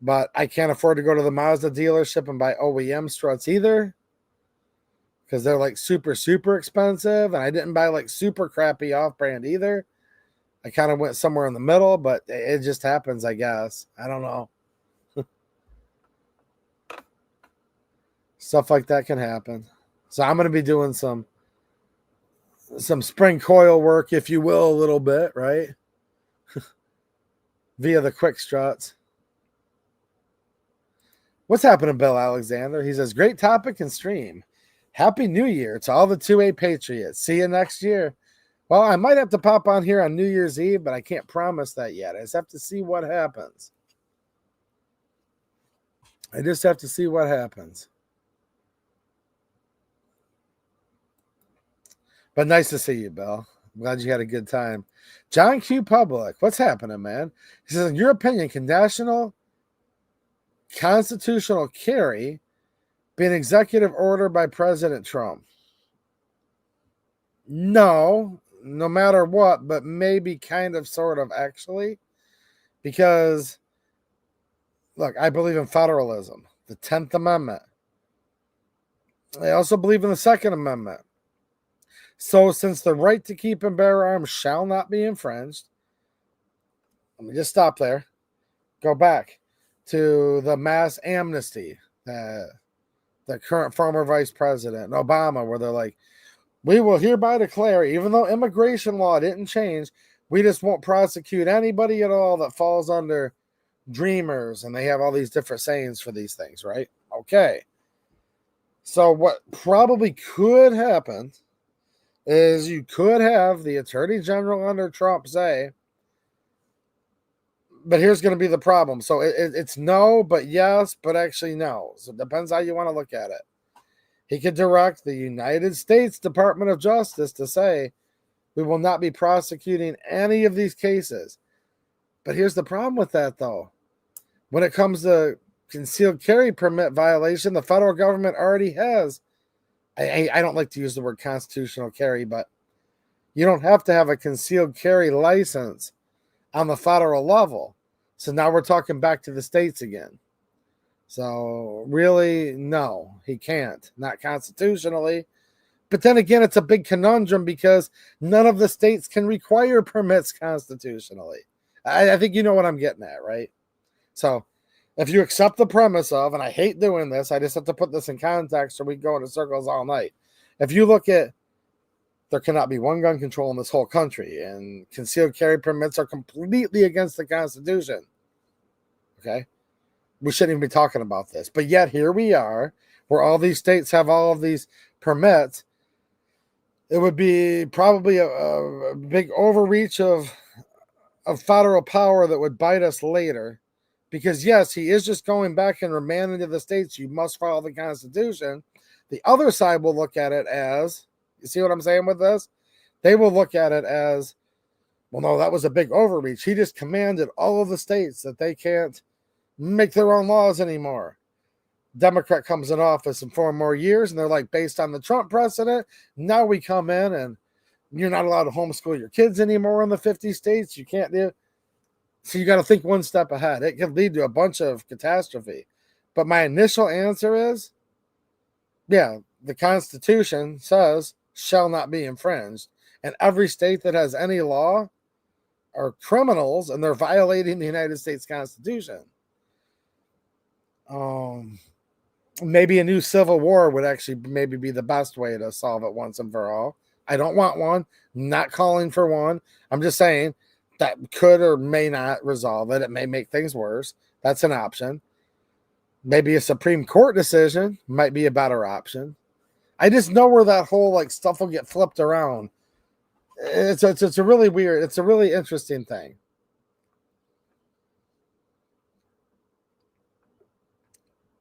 But I can't afford to go to the Mazda dealership and buy OEM struts either, because they're like super, super expensive. And I didn't buy like super crappy off-brand either. I kind of went somewhere in the middle, but it just happens, I guess. I don't know. Stuff like that can happen. So I'm going to be doing some spring coil work, if you will, a little bit, right? Via the quick struts. What's happening, Bill Alexander? He says, great topic and stream. Happy New Year to all the 2A Patriots. See you next year. Well, I might have to pop on here on New Year's Eve, but I can't promise that yet. I just have to see what happens. But nice to see you, Bill. I'm glad you had a good time. John Q. Public, what's happening, man? He says, in your opinion, can national constitutional carry be an executive order by President Trump? No, no matter what, but maybe kind of, sort of, actually. Because, look, I believe in federalism, the 10th Amendment. I also believe in the Second Amendment. So, since the right to keep and bear arms shall not be infringed, let me just stop there. Go back to the mass amnesty that the current former vice president, Obama, where they're like, we will hereby declare, even though immigration law didn't change, we just won't prosecute anybody at all that falls under dreamers. And they have all these different sayings for these things, right? Okay. So what probably could happen is you could have the attorney general under Trump say, but here's going to be the problem. So it's no, but yes, but actually no. So it depends how you want to look at it. He could direct the United States Department of Justice to say, we will not be prosecuting any of these cases. But here's the problem with that, though. When it comes to concealed carry permit violation, the federal government already has, I don't like to use the word constitutional carry, but you don't have to have a concealed carry license on the federal level. So now we're talking back to the states again. So really, no, he can't. Not constitutionally. But then again, it's a big conundrum because none of the states can require permits constitutionally. I think you know what I'm getting at, right? So if you accept the premise of, and I hate doing this, I just have to put this in context or we go into circles all night. If you look at, there cannot be one gun control in this whole country, and concealed carry permits are completely against the Constitution. Okay? We shouldn't even be talking about this. But yet here we are, where all these states have all of these permits. It would be probably a big overreach of federal power that would bite us later. Because yes, he is just going back and remanding to the states, you must follow the Constitution. The other side will look at it as, you see what I'm saying with this? They will look at it as, well, no, that was a big overreach. He just commanded all of the states that they can't make their own laws anymore. Democrat comes in office in 4 more years, and they're like, based on the Trump precedent, now we come in and you're not allowed to homeschool your kids anymore in the 50 states. You can't do. So you got to think one step ahead. It could lead to a bunch of catastrophe. But my initial answer is, yeah, the Constitution says shall not be infringed. And every state that has any law are criminals, and they're violating the United States Constitution. Maybe a new civil war would actually maybe be the best way to solve it once and for all. I don't want one. I'm not calling for one. I'm just saying that could or may not resolve it. It may make things worse. That's an option. Maybe a Supreme Court decision might be a better option. I just know where that whole like stuff will get flipped around. It's a really weird, it's a really interesting thing.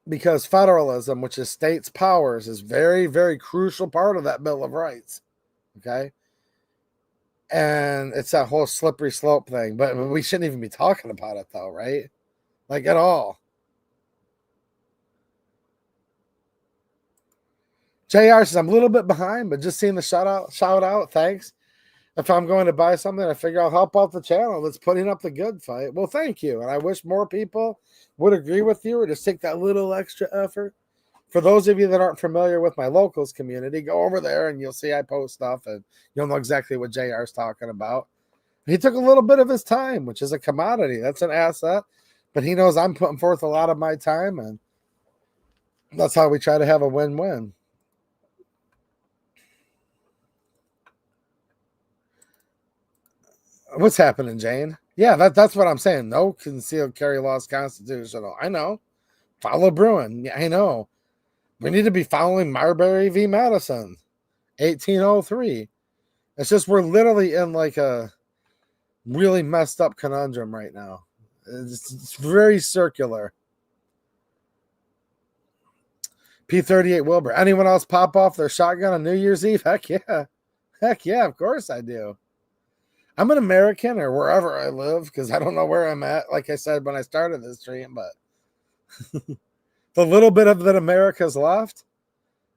Because federalism, which is states' powers, is very, very crucial part of that Bill of Rights. Okay? And it's that whole slippery slope thing. But we shouldn't even be talking about it, though, right? Like, at all. JR says, I'm a little bit behind, but just seeing the shout out, thanks. If I'm going to buy something, I figure I'll help out the channel that's putting up the good fight. Well, thank you. And I wish more people would agree with you or just take that little extra effort. For those of you that aren't familiar with my locals community, go over there and you'll see I post stuff and you'll know exactly what JR is talking about. He took a little bit of his time, which is a commodity. That's an asset. But he knows I'm putting forth a lot of my time, and that's how we try to have a win-win. What's happening, Jane? Yeah, that's what I'm saying. No concealed carry law is constitutional. I know. Follow Bruin. Yeah, I know. We need to be following Marbury v. Madison, 1803. It's just we're literally in like a really messed up conundrum right now. It's very circular. P38 Wilbur. Anyone else pop off their shotgun on New Year's Eve? Heck yeah. Heck yeah, of course I do. I'm an American or wherever I live because I don't know where I'm at. Like I said when I started this stream, but The little bit of that America's left.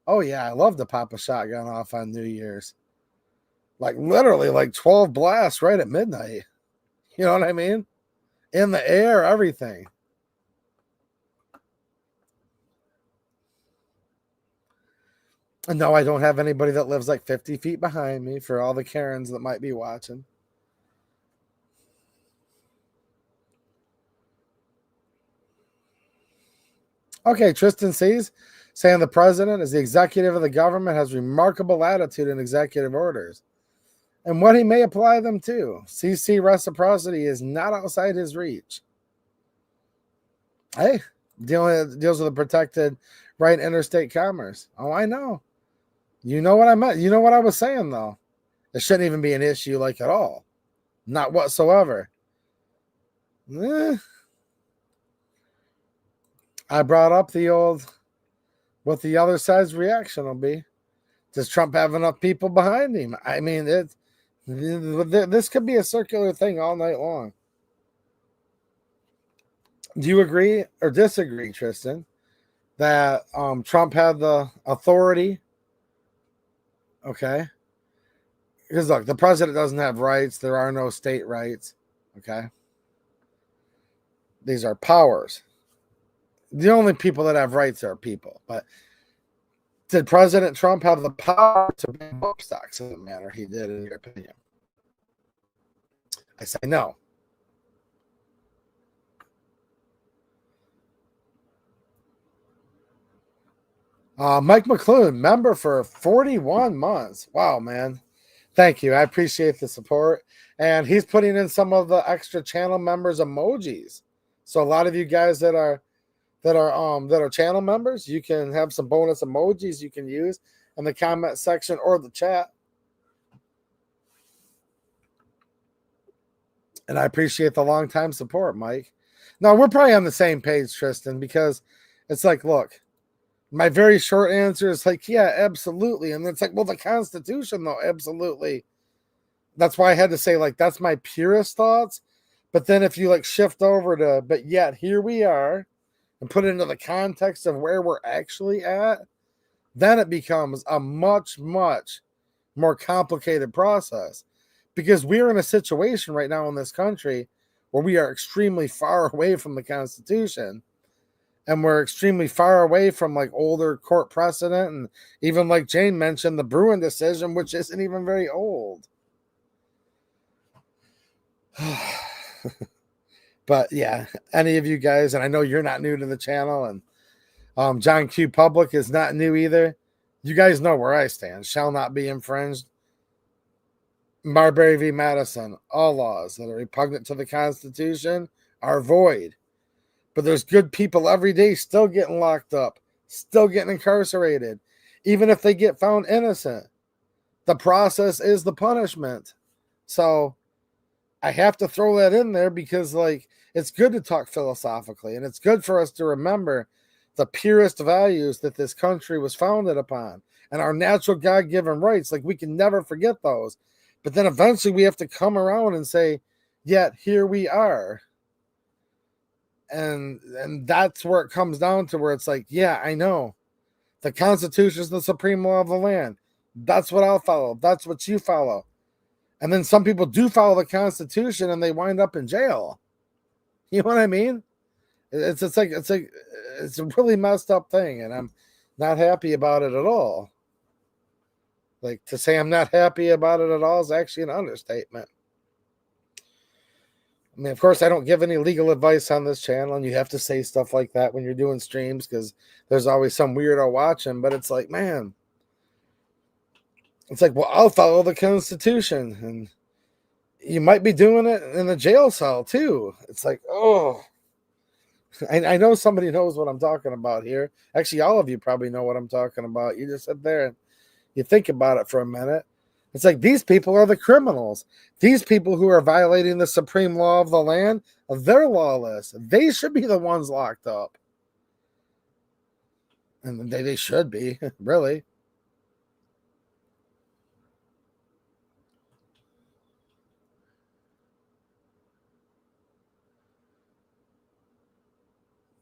Oh yeah, I love to pop a shotgun off on New Year's. Like literally like 12 blasts right at midnight. You know what I mean? In the air, everything. And no, I don't have anybody that lives like 50 feet behind me for all the Karens that might be watching. Okay, Tristan sees saying the president is the executive of the government, has remarkable latitude in executive orders and what he may apply them to. CC reciprocity is not outside his reach. Hey, deals with a protected right interstate commerce. Oh, I know. You know what I meant. You know what I was saying, though. It shouldn't even be an issue like at all. Not whatsoever. I brought up the old what the other side's reaction will be. Does Trump have enough people behind him? I mean, this could be a circular thing all night long. Do you agree or disagree, Tristan, that Trump had the authority? Okay. Because look, the president doesn't have rights. There are no state rights. Okay. These are powers. The only people that have rights are people. But did President Trump have the power to ban bump stocks in the manner he did, in your opinion? I say no. Mike McClune, member for 41 months. Wow, man. Thank you. I appreciate the support. And he's putting in some of the extra channel members emojis. So a lot of you guys that are channel members, you can have some bonus emojis you can use in the comment section or the chat. And I appreciate the long time support, Mike. Now we're probably on the same page, Tristan, because it's like, look, my very short answer is like, yeah, absolutely. And it's like, well, the Constitution, though, absolutely. That's why I had to say, like, that's my purest thoughts. But then if you like shift over to, but yet here we are, and put it into the context of where we're actually at, then it becomes a much, much more complicated process. Because we're in a situation right now in this country where we are extremely far away from the Constitution. And we're extremely far away from like older court precedent. And even like Jane mentioned, the Bruin decision, which isn't even very old. But yeah, any of you guys, and I know you're not new to the channel, and John Q. Public is not new either. You guys know where I stand. Shall not be infringed. Marbury v. Madison, all laws that are repugnant to the Constitution are void. But there's good people every day still getting locked up, still getting incarcerated, even if they get found innocent. The process is the punishment. So I have to throw that in there because, like, it's good to talk philosophically, and it's good for us to remember the purest values that this country was founded upon and our natural God-given rights. Like, we can never forget those. But then eventually we have to come around and say, yet here we are. And that's where it comes down to, where it's like, yeah, I know. The Constitution is the supreme law of the land. That's what I'll follow. That's what you follow. And then some people do follow the Constitution and they wind up in jail. You know what I mean? It's a really messed up thing, and I'm not happy about it at all. Like, to say I'm not happy about it at all is actually an understatement. I mean, of course, I don't give any legal advice on this channel, and you have to say stuff like that when you're doing streams because there's always some weirdo watching. But it's like, man, it's like, well, I'll follow the Constitution, and you might be doing it in the jail cell too. It's like, oh, I know somebody knows what I'm talking about here. Actually, all of you probably know what I'm talking about. You just sit there and you think about it for a minute. It's like, these people are the criminals. These people who are violating the supreme law of the land, they're lawless. They should be the ones locked up. And they should be, really.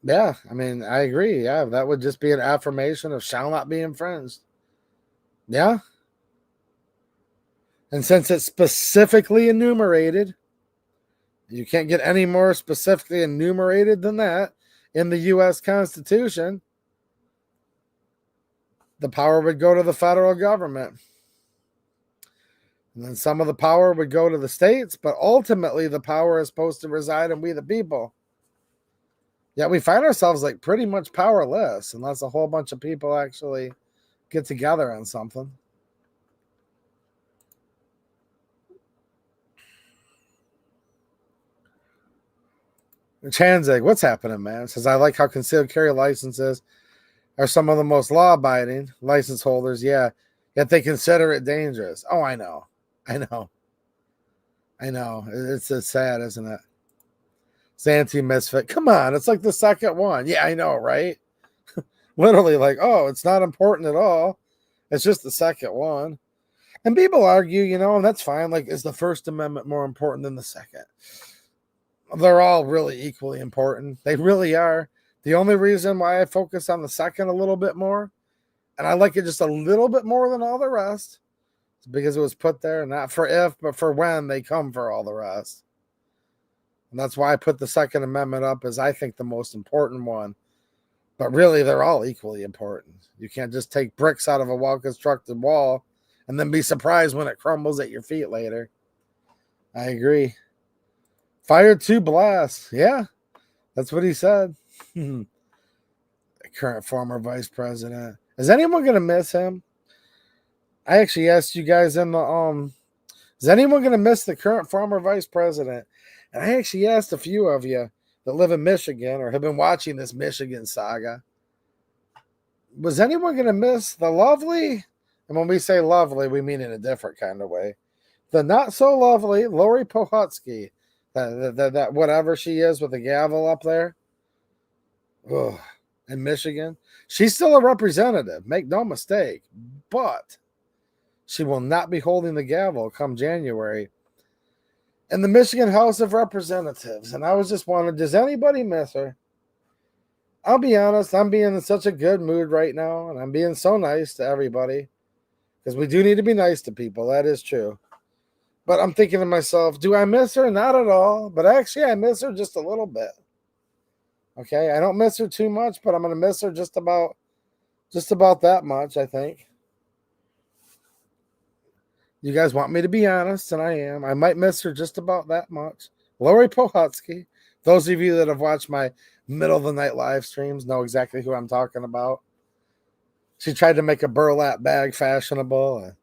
Yeah, I mean, I agree. Yeah, that would just be an affirmation of shall not be infringed. Yeah. And since it's specifically enumerated, you can't get any more specifically enumerated than that in the U.S. Constitution, the power would go to the federal government. And then some of the power would go to the states, but ultimately the power is supposed to reside in we the people. Yet we find ourselves like pretty much powerless unless a whole bunch of people actually get together on something. Chanzig, what's happening, man? Says, I like how concealed carry licenses are some of the most law-abiding license holders. Yeah, yet they consider it dangerous. Oh, I know. It's sad, isn't it? Santy Misfit. Come on, it's like the second one. Yeah, I know, right? Literally, like, oh, it's not important at all. It's just the second one. And people argue, and that's fine. Like, is the First Amendment more important than the second? They're all really equally important. They really are. The only reason why I focus on the second a little bit more, and I like it just a little bit more than all the rest, is because it was put there not for if, but for when they come for all the rest. And that's why I put the Second Amendment up as I think the most important one. But really, they're all equally important. You can't just take bricks out of a well-constructed wall and then be surprised when it crumbles at your feet later. I agree. Fired 2 blasts. Yeah, that's what he said. The current former vice president. Is anyone going to miss him? I actually asked you guys in the is anyone going to miss the current former vice president? And I actually asked a few of you that live in Michigan or have been watching this Michigan saga. Was anyone going to miss the lovely, and when we say lovely, we mean in a different kind of way, the not so lovely Lori Pohutsky, that whatever she is with the gavel up there, in Michigan. She's still a representative, make no mistake, but she will not be holding the gavel come January in the Michigan House of Representatives. And I was just wondering, does anybody miss her? I'll be honest, I'm being in such a good mood right now, and I'm being so nice to everybody because we do need to be nice to people. That is true. But I'm thinking to myself, do I miss her? Not at all. But actually, I miss her just a little bit. Okay, I don't miss her too much, but I'm going to miss her just about that much, I think. You guys want me to be honest, and I am. I might miss her just about that much. Lori Pohutsky. Those of you that have watched my middle of the night live streams know exactly who I'm talking about. She tried to make a burlap bag fashionable.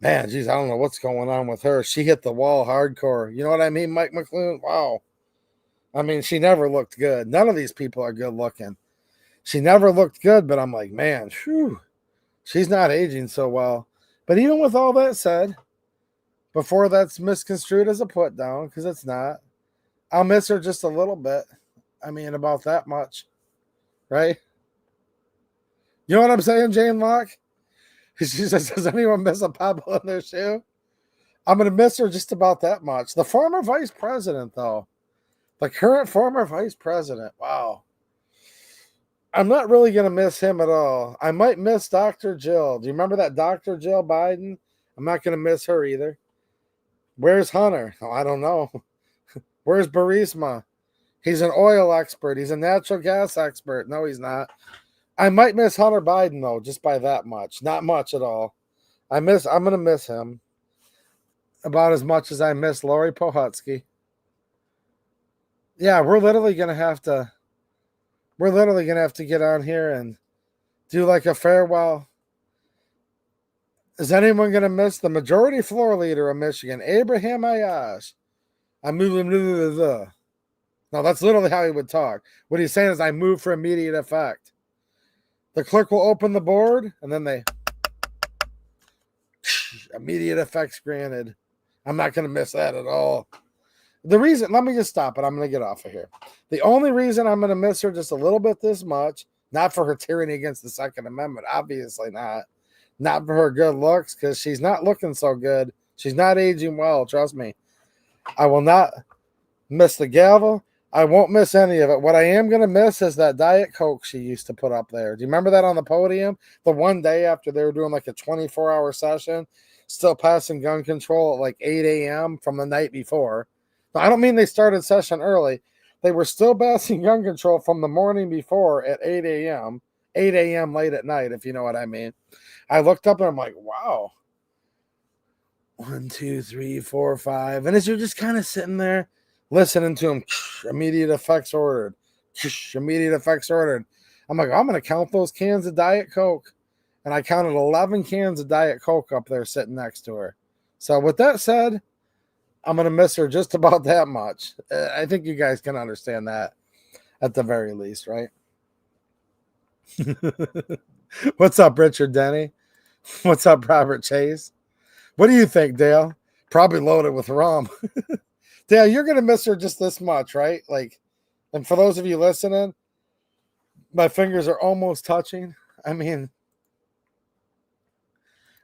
Man, geez, I don't know what's going on with her. She hit the wall hardcore. You know what I mean, Mike McClune? Wow. I mean, she never looked good. None of these people are good looking. She never looked good, but I'm like, man, whew, she's not aging so well. But even with all that said, before that's misconstrued as a put down, because it's not, I'll miss her just a little bit. I mean, about that much, right? You know what I'm saying, Jane Locke? She says, does anyone miss a pebble in their shoe? I'm going to miss her just about that much. The former vice president, though. The current former vice president. Wow. I'm not really going to miss him at all. I might miss Dr. Jill. Do you remember that Dr. Jill Biden? I'm not going to miss her either. Where's Hunter? Oh, I don't know. Where's Burisma? He's an oil expert. He's a natural gas expert. No, he's not. I might miss Hunter Biden, though, just by that much. Not much at all. I'm going to miss him about as much as I miss Lori Pohutsky. Yeah, we're literally going to have to get on here and do like a farewell. Is anyone going to miss the majority floor leader of Michigan, Abraham Ayash? No, that's literally how he would talk. What he's saying is, I move for immediate effect. The clerk will open the board, and then they immediate effects granted. I'm not going to miss that at all. The reason, let me just stop it. I'm going to get off of here. The only reason I'm going to miss her just a little bit this much, not for her tyranny against the Second Amendment, obviously not. Not for her good looks, because she's not looking so good. She's not aging well, trust me. I will not miss the gavel. I won't miss any of it. What I am going to miss is that Diet Coke she used to put up there. Do you remember that on the podium? The one day after they were doing like a 24-hour session, still passing gun control at like 8 a.m. from the night before. Now, I don't mean they started session early. They were still passing gun control from the morning before at 8 a.m., 8 a.m. late at night, if you know what I mean. I looked up and I'm like, wow. 1, 2, 3, 4, 5. And as you're just kind of sitting there listening to him, immediate effects ordered, immediate effects ordered. I'm like, I'm going to count those cans of Diet Coke. And I counted 11 cans of Diet Coke up there sitting next to her. So with that said, I'm going to miss her just about that much. I think you guys can understand that at the very least, right? What's up, Richard Denny? What's up, Robert Chase? What do you think, Dale? Probably loaded with rum. Dale, you're going to miss her just this much, right? Like, and for those of you listening, my fingers are almost touching. I mean,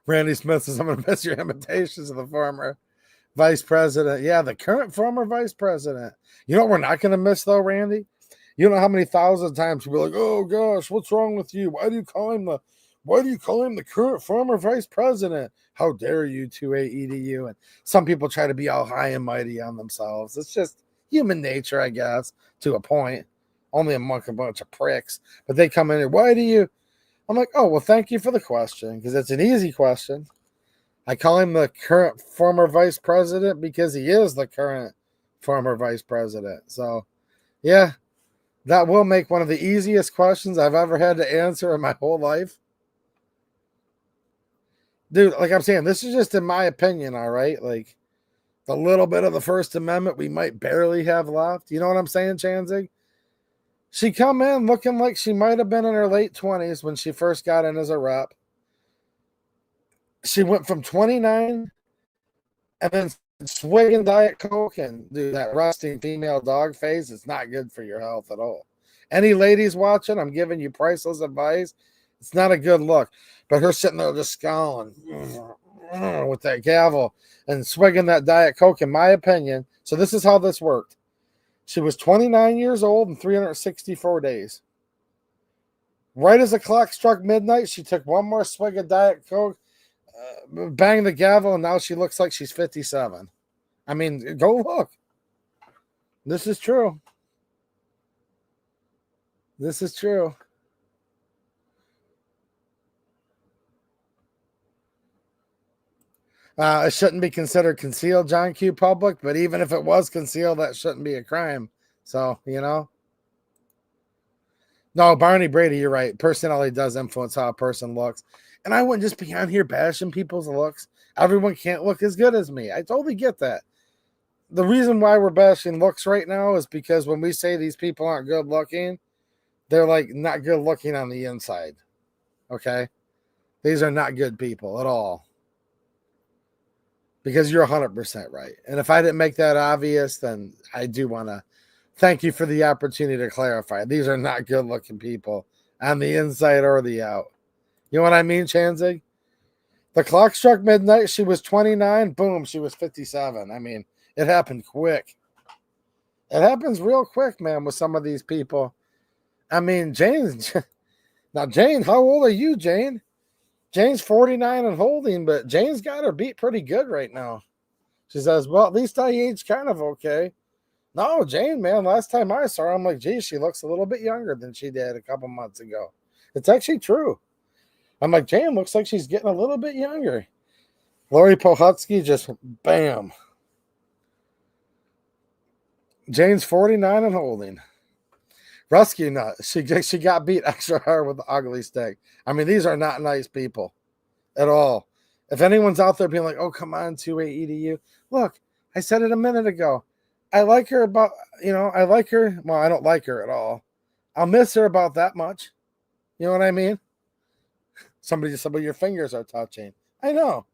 Randy Smith says, I'm going to miss your imitations of the former vice president. Yeah, the current former vice president. You know what we're not going to miss, though, Randy? You know how many thousands of times we'll be like, oh, gosh, what's wrong with you? Why do you call him the current former vice president? How dare you, 2AEDU? And some people try to be all high and mighty on themselves. It's just human nature, I guess, to a point. Only among a bunch of pricks. But they come in and, why do you? I'm like, oh, well, thank you for the question, because it's an easy question. I call him the current former vice president because he is the current former vice president. So, yeah, that will make one of the easiest questions I've ever had to answer in my whole life. Dude, like I'm saying, this is just in my opinion, all right? Like, the little bit of the First Amendment we might barely have left. You know what I'm saying, Chanzig? She come in looking like she might have been in her late 20s when she first got in as a rep. She went from 29 and then swigging Diet Coke and do that rusting female dog face. It's not good for your health at all. Any ladies watching, I'm giving you priceless advice. It's not a good look. But her sitting there just scowling with that gavel and swigging that Diet Coke, in my opinion. So this is how this worked. She was 29 years old and 364 days. Right as the clock struck midnight, she took one more swig of Diet Coke, banged the gavel, and now she looks like she's 57. I mean, go look. This is true. This is true. It shouldn't be considered concealed, John Q. Public, but even if it was concealed, that shouldn't be a crime. So, you know. No, Barney Brady, you're right. Personality does influence how a person looks. And I wouldn't just be on here bashing people's looks. Everyone can't look as good as me. I totally get that. The reason why we're bashing looks right now is because when we say these people aren't good looking, they're like not good looking on the inside. Okay? These are not good people at all. Because you're 100% right. And if I didn't make that obvious, then I do want to thank you for the opportunity to clarify. These are not good looking people on the inside or the out. You know what I mean, Chanzig? The clock struck midnight. She was 29. Boom, she was 57. I mean, it happened quick. It happens real quick, man, with some of these people. I mean, Jane, how old are you, Jane? Jane's 49 and holding, but Jane's got her beat pretty good right now. She says, well, at least I aged kind of okay. No, Jane, man, last time I saw her, I'm like, geez, she looks a little bit younger than she did a couple months ago. It's actually true. I'm like, Jane looks like she's getting a little bit younger. Lori Pohutsky just, bam. Jane's 49 and holding. Rescue Nut, she got beat extra hard with the ugly stick. I mean, these are not nice people at all. If anyone's out there being like, oh, come on, 2AEDU. Look, I said it a minute ago. I like her about, I like her. Well, I don't like her at all. I'll miss her about that much. You know what I mean? Somebody just said, well, your fingers are touching. I know.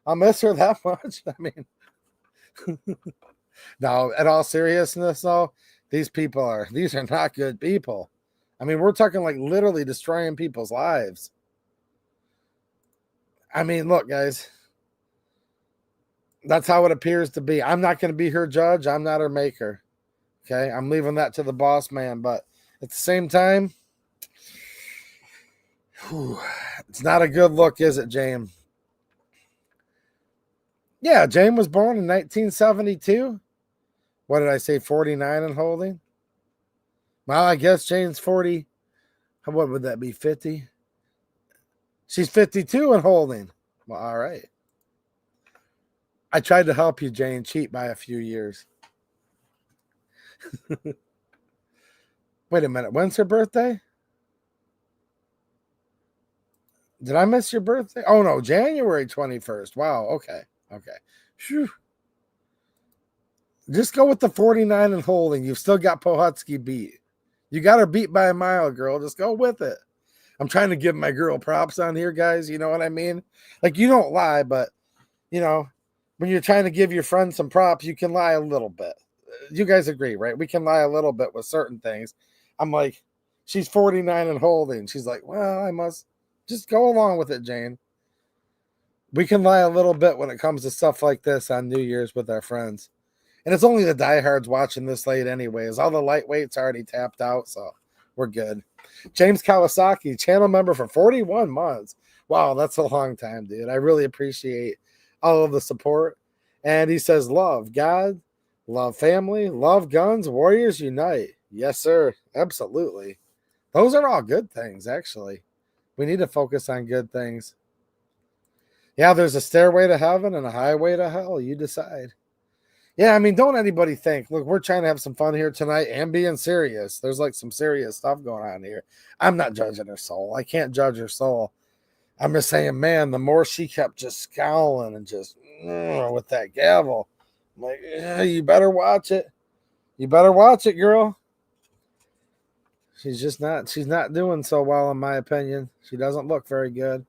I'll miss her that much. I mean, no, in all seriousness, though, these are not good people. I mean, we're talking like literally destroying people's lives. I mean, look, guys, that's how it appears to be. I'm not going to be her judge. I'm not her maker. Okay, I'm leaving that to the boss man, but at the same time, it's not a good look, is it, James? Yeah, James was born in 1972. What did I say, 49 and holding? Well, I guess Jane's 40. What would that be, 50? She's 52 and holding. Well, all right. I tried to help you, Jane, cheat by a few years. Wait a minute. When's her birthday? Did I miss your birthday? Oh, no, January 21st. Wow, okay. Okay. Whew. Just go with the 49 and holding. You've still got Pohutsky beat. You got her beat by a mile, girl. Just go with it. I'm trying to give my girl props on here, guys. You know what I mean? Like, you don't lie, but, you know, when you're trying to give your friend some props, you can lie a little bit. You guys agree, right? We can lie a little bit with certain things. I'm like, she's 49 and holding. She's like, well, I must just go along with it, Jane. We can lie a little bit when it comes to stuff like this on New Year's with our friends. And it's only the diehards watching this late anyways. All the lightweights already tapped out, so we're good. James Kawasaki, channel member for 41 months. Wow, that's a long time, dude. I really appreciate all of the support. And he says, love God, love family, love guns, warriors unite. Yes, sir. Absolutely. Those are all good things, actually. We need to focus on good things. Yeah, there's a stairway to heaven and a highway to hell. You decide. Yeah, I mean, don't anybody think, look, we're trying to have some fun here tonight and being serious. There's like some serious stuff going on here. I'm not judging her soul. I can't judge her soul. I'm just saying, man, the more she kept just scowling and just with that gavel, I'm like, you better watch it. You better watch it, girl. She's not doing so well, in my opinion. She doesn't look very good.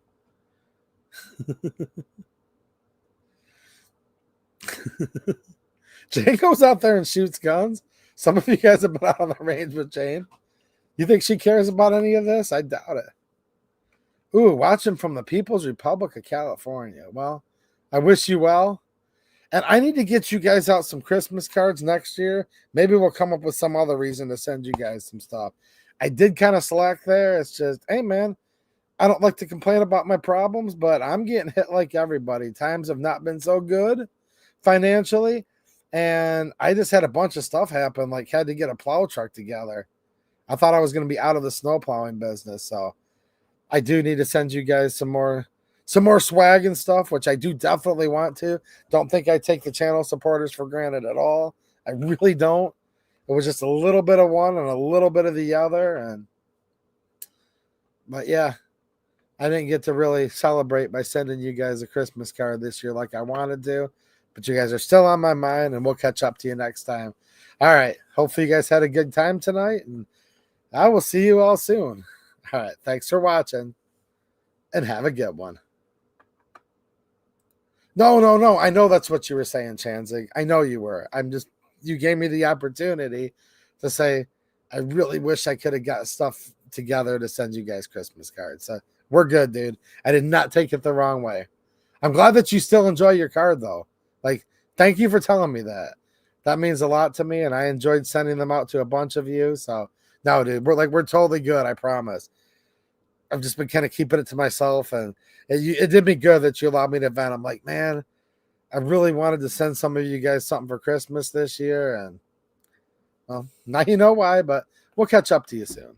Jane goes out there and shoots guns. Some of you guys have been out on the range with Jane. You think she cares about any of this? I doubt it. Ooh, watching from the People's Republic of California. Well, I wish you well. And I need to get you guys out some Christmas cards next year. Maybe we'll come up with some other reason to send you guys some stuff. I did kind of slack there. It's just, hey, man, I don't like to complain about my problems, but I'm getting hit like everybody. Times have not been so good financially. And I just had a bunch of stuff happen, like had to get a plow truck together. I thought I was going to be out of the snow plowing business. So I do need to send you guys some more swag and stuff, which I do definitely want to. Don't think I take the channel supporters for granted at all. I really don't. It was just a little bit of one and a little bit of the other. But yeah, I didn't get to really celebrate by sending you guys a Christmas card this year like I wanted to. But you guys are still on my mind, and we'll catch up to you next time. All right. Hopefully you guys had a good time tonight, and I will see you all soon. All right. Thanks for watching, and have a good one. No. I know that's what you were saying, Chanzig. I know you were. You gave me the opportunity to say, I really wish I could have got stuff together to send you guys Christmas cards. So we're good, dude. I did not take it the wrong way. I'm glad that you still enjoy your card, though. Like, thank you for telling me that. That means a lot to me, and I enjoyed sending them out to a bunch of you. So, no, dude, we're totally good, I promise. I've just been kind of keeping it to myself, and it did me good that you allowed me to vent. I'm like, man, I really wanted to send some of you guys something for Christmas this year, and, well, now you know why, but we'll catch up to you soon.